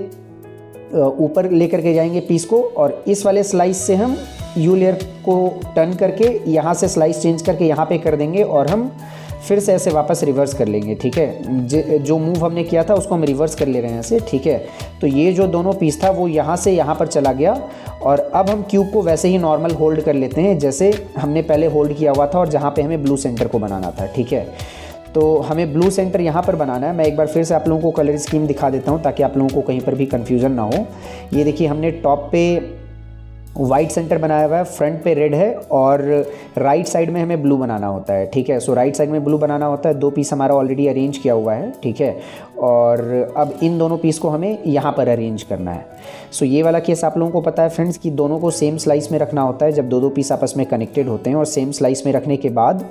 Speaker 1: ऊपर लेकर के जाएंगे पीस को, और इस वाले स्लाइस से हम यू लेयर को टर्न करके यहाँ से स्लाइस चेंज करके यहाँ पे कर देंगे, और हम फिर से ऐसे वापस रिवर्स कर लेंगे, ठीक है। जो मूव हमने किया था उसको हम रिवर्स कर ले रहे हैं ऐसे, ठीक है। तो ये जो दोनों पीस था वो यहाँ से यहाँ पर चला गया, और अब हम क्यूब को वैसे ही नॉर्मल होल्ड कर लेते हैं जैसे हमने पहले होल्ड किया हुआ था, और जहाँ पे हमें ब्लू सेंटर को बनाना था, ठीक है। तो हमें ब्लू सेंटर यहाँ पर बनाना है। मैं एक बार फिर से आप लोगों को कलर स्कीम दिखा देता हूँ ताकि आप लोगों को कहीं पर भी कन्फ्यूज़न ना हो। ये देखिए हमने टॉप पे वाइट सेंटर बनाया हुआ है, फ्रंट पे रेड है, और राइट साइड में हमें ब्लू बनाना होता है, ठीक है। सो राइट साइड में ब्लू बनाना होता है। 2 पीस हमारा ऑलरेडी अरेंज किया हुआ है, ठीक है, और अब इन दोनों पीस को हमें यहाँ पर अरेंज करना है। सो ये वाला केस आप लोगों को पता है फ्रेंड्स कि दोनों को सेम स्लाइस में रखना होता है जब 2 पीस आपस में कनेक्टेड होते हैं, और सेम स्लाइस में रखने के बाद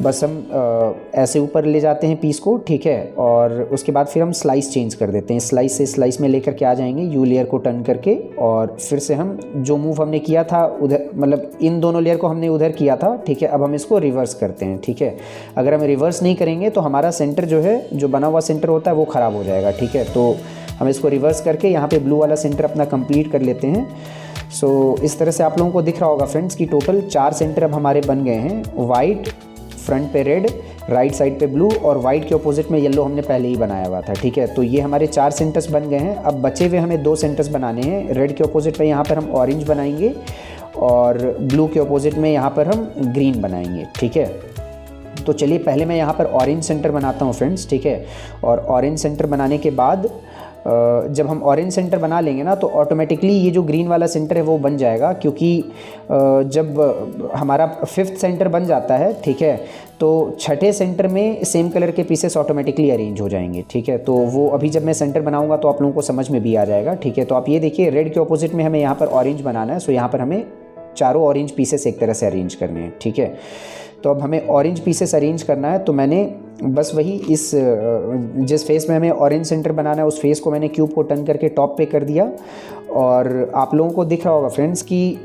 Speaker 1: बस हम ऐसे ऊपर ले जाते हैं पीस को, ठीक है, और उसके बाद फिर हम स्लाइस चेंज कर देते हैं, स्लाइस से स्लाइस में लेकर के आ जाएंगे यू लेयर को टर्न करके, और फिर से हम जो मूव हमने किया था उधर, मतलब इन दोनों लेयर को हमने उधर किया था, ठीक है, अब हम इसको रिवर्स करते हैं, ठीक है। अगर हम रिवर्स नहीं करेंगे तो हमारा सेंटर जो है, जो बना हुआ सेंटर होता है वो ख़राब हो जाएगा, ठीक है। तो हम इसको रिवर्स करके यहाँ पे ब्लू वाला सेंटर अपना कंप्लीट कर लेते हैं। सो इस तरह से आप लोगों को दिख रहा होगा फ्रेंड्स कि टोटल 4 सेंटर अब हमारे बन गए हैं। वाइट, फ्रंट पे रेड, राइट साइड पे ब्लू, और वाइट के ऑपोजिट में येलो हमने पहले ही बनाया हुआ था, ठीक है। तो ये हमारे 4 सेंटर्स बन गए हैं। अब बचे हुए हमें 2 सेंटर्स बनाने हैं। रेड के ऑपोजिट में यहाँ पर हम ऑरेंज बनाएंगे, और ब्लू के ऑपोजिट में यहाँ पर हम ग्रीन बनाएंगे, ठीक है। तो चलिए पहले मैं यहाँ पर ऑरेंज सेंटर बनाता हूँ फ्रेंड्स, ठीक है। और ऑरेंज सेंटर बनाने के बाद जब हम ऑरेंज सेंटर बना लेंगे ना तो ऑटोमेटिकली ये जो ग्रीन वाला सेंटर है वो बन जाएगा, क्योंकि जब हमारा 5th सेंटर बन जाता है, ठीक है, तो 6ठे सेंटर में सेम कलर के पीसेस ऑटोमेटिकली अरेंज हो जाएंगे, ठीक है। तो वो अभी जब मैं सेंटर बनाऊंगा तो आप लोगों को समझ में भी आ जाएगा, ठीक है। तो आप ये देखिए रेड के ऑपोजिट में हमें यहाँ पर ऑरेंज बनाना है, सो यहाँ पर हमें चारों ऑरेंज पीसेस एक तरह से अरेंज करने हैं, ठीक है। तो अब हमें ऑरेंज पीसेस अरेंज करना है, तो मैंने बस वही इस जिस फेस में हमें ऑरेंज सेंटर बनाना है उस फेस को मैंने क्यूब को टर्न करके टॉप पे कर दिया, और आप लोगों को दिख रहा होगा फ्रेंड्स कि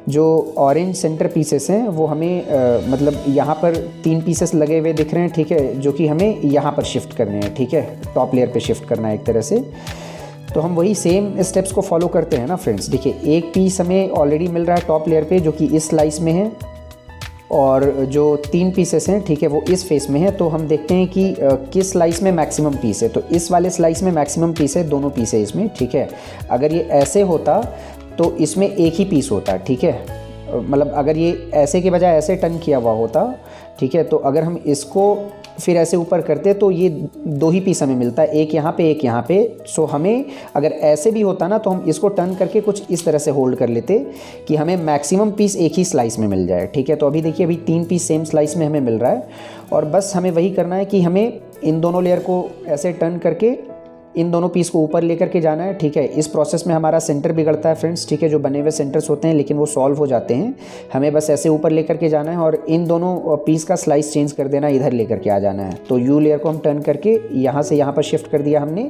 Speaker 1: जो ऑरेंज सेंटर पीसेस हैं वो हमें मतलब यहाँ पर 3 पीसेस लगे हुए दिख रहे हैं, ठीक है, जो कि हमें यहाँ पर शिफ्ट करने हैं, ठीक है, टॉप लेयर पे शिफ्ट करना है एक तरह से। तो हम वही सेम स्टेप्स को फॉलो करते हैं ना फ्रेंड्स। देखिए एक पीस हमें ऑलरेडी मिल रहा है टॉप लेयर पे जो कि इस स्लाइस में है, और जो 3 पीसेस हैं, ठीक है, वो इस फेस में है। तो हम देखते हैं कि किस स्लाइस में मैक्सिमम पीस है। तो इस वाले स्लाइस में मैक्सिमम पीस है, दोनों पीस है इसमें, ठीक है। अगर ये ऐसे होता तो इसमें एक ही पीस होता, ठीक है, मतलब अगर ये ऐसे के बजाय ऐसे टर्न किया हुआ होता, ठीक है, तो अगर हम इसको फिर ऐसे ऊपर करते तो ये 2 ही पीस हमें मिलता है, एक यहाँ पे एक यहाँ पे। सो हमें अगर ऐसे भी होता ना तो हम इसको टर्न करके कुछ इस तरह से होल्ड कर लेते कि हमें मैक्सिमम पीस एक ही स्लाइस में मिल जाए, ठीक है। तो अभी देखिए अभी 3 पीस सेम स्लाइस में हमें मिल रहा है, और बस हमें वही करना है कि हमें इन दोनों लेयर को ऐसे टर्न करके इन दोनों पीस को ऊपर लेकर के जाना है, ठीक है। इस प्रोसेस में हमारा सेंटर बिगड़ता है फ्रेंड्स, ठीक है, जो बने हुए सेंटर्स होते हैं लेकिन वो सॉल्व हो जाते हैं। हमें बस ऐसे ऊपर लेकर के जाना है और इन दोनों पीस का स्लाइस चेंज कर देना, इधर लेकर के आ जाना है। तो यू लेयर को हम टर्न करके यहाँ से यहाँ पर शिफ्ट कर दिया हमने,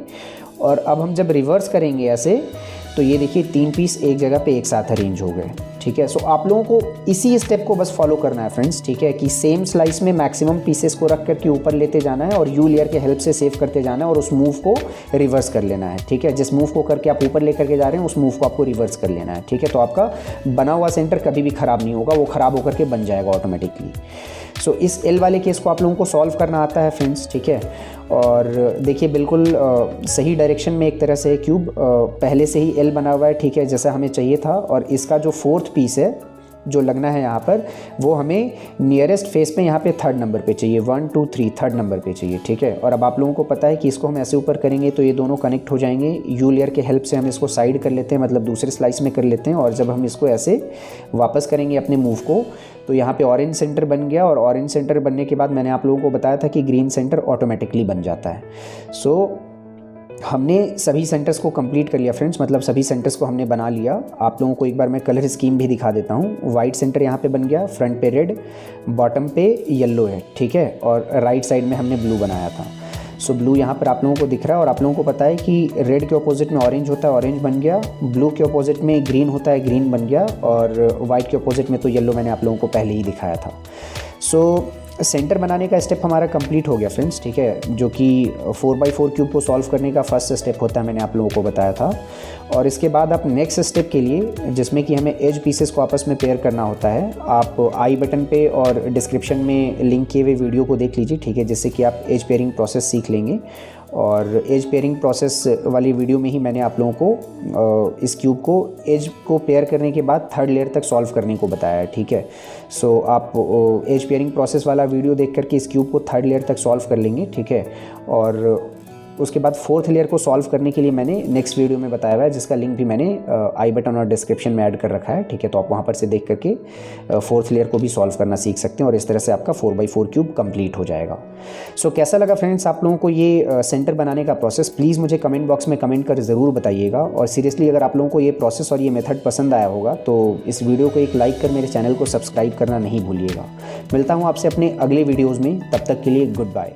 Speaker 1: और अब हम जब रिवर्स करेंगे ऐसे तो ये देखिए 3 पीस एक जगह पे एक साथ अरेंज हो गए, ठीक है। सो आप लोगों को इसी स्टेप को बस फॉलो करना है फ्रेंड्स, ठीक है, कि सेम स्लाइस में मैक्सिमम पीसेस को रख करके ऊपर लेते जाना है और यू लेयर के हेल्प से सेव करते जाना है, और उस मूव को रिवर्स कर लेना है, ठीक है। जिस मूव को करके आप ऊपर लेकर के जा रहे हैं उस मूव को आपको रिवर्स कर लेना है, ठीक है। तो आपका बना हुआ सेंटर कभी भी ख़राब नहीं होगा, वो ख़राब होकर के बन जाएगा ऑटोमेटिकली। सो इस एल वाले केस को आप लोगों को सॉल्व करना आता है फ्रेंड्स, ठीक है। और देखिए बिल्कुल सही डायरेक्शन में एक तरह से क्यूब पहले से ही एल बना हुआ है, ठीक है, जैसा हमें चाहिए था। और इसका जो 4th पीस है जो लगना है यहाँ पर वो हमें नियरेस्ट फेस पे यहाँ पे 3rd नंबर पे चाहिए, 1 2 3 3rd नंबर पे चाहिए, ठीक है। और अब आप लोगों को पता है कि इसको हम ऐसे ऊपर करेंगे तो ये दोनों कनेक्ट हो जाएंगे। यू लेयर के हेल्प से हम इसको साइड कर लेते हैं, मतलब दूसरे स्लाइस में कर लेते हैं, और जब हम इसको ऐसे वापस करेंगे अपने मूव को तो यहाँ पे ऑरेंज सेंटर बन गया। और ऑरेंज सेंटर बनने के बाद मैंने आप लोगों को बताया था कि ग्रीन सेंटर ऑटोमेटिकली बन जाता है। सो हमने सभी सेंटर्स को कंप्लीट कर लिया फ्रेंड्स, मतलब सभी सेंटर्स को हमने बना लिया। आप लोगों को एक बार मैं कलर स्कीम भी दिखा देता हूँ। वाइट सेंटर यहाँ पे बन गया, फ्रंट पे रेड, बॉटम पे येलो है, ठीक है, और राइट साइड में हमने ब्लू बनाया था। सो ब्लू यहाँ पर आप लोगों को दिख रहा है। और आप लोगों को पता है कि रेड के ऑपोजिट में ऑरेंज होता है, ऑरेंज बन गया। ब्लू के ऑपोजिट में ग्रीन होता है, ग्रीन बन गया। और वाइट के ऑपोजिट में तो येलो मैंने आप लोगों को पहले ही दिखाया था। सो सेंटर बनाने का स्टेप हमारा कंप्लीट हो गया फ्रेंड्स, ठीक है, जो कि 4x4 क्यूब को सॉल्व करने का फर्स्ट स्टेप होता है, मैंने आप लोगों को बताया था। और इसके बाद आप नेक्स्ट स्टेप के लिए, जिसमें कि हमें एज पीसेस को आपस में पेयर करना होता है, आप आई बटन पे और डिस्क्रिप्शन में लिंक किए हुए वीडियो को देख लीजिए, ठीक है, जिससे कि आप एज पेयरिंग प्रोसेस सीख लेंगे। और एज पेयरिंग प्रोसेस वाली वीडियो में ही मैंने आप लोगों को इस क्यूब को एज को पेयर करने के बाद 3rd लेयर तक सॉल्व करने को बताया है, ठीक है। सो आप एज पेयरिंग प्रोसेस वाला वीडियो देख करके इस क्यूब को 3rd लेयर तक सॉल्व कर लेंगे, ठीक है। और उसके बाद 4th लेयर को सॉल्व करने के लिए मैंने नेक्स्ट वीडियो में बताया हुआ है, जिसका लिंक भी मैंने आई बटन और डिस्क्रिप्शन में ऐड कर रखा है, ठीक है। तो आप वहाँ पर से देख करके 4th लेयर को भी सॉल्व करना सीख सकते हैं, और इस तरह से आपका 4x4 क्यूब कंप्लीट हो जाएगा। सो कैसा लगा फ्रेंड्स आप लोगों को ये सेंटर बनाने का प्रोसेस, प्लीज़ मुझे कमेंट बॉक्स में कमेंट कर ज़रूर बताइएगा। और सीरियसली अगर आप लोगों को ये प्रोसेस और ये मेथड पसंद आया होगा तो इस वीडियो को एक लाइक कर मेरे चैनल को सब्सक्राइब करना नहीं भूलिएगा। मिलता हूँ आपसे अपने अगले वीडियोज़ में, तब तक के लिए गुड बाय।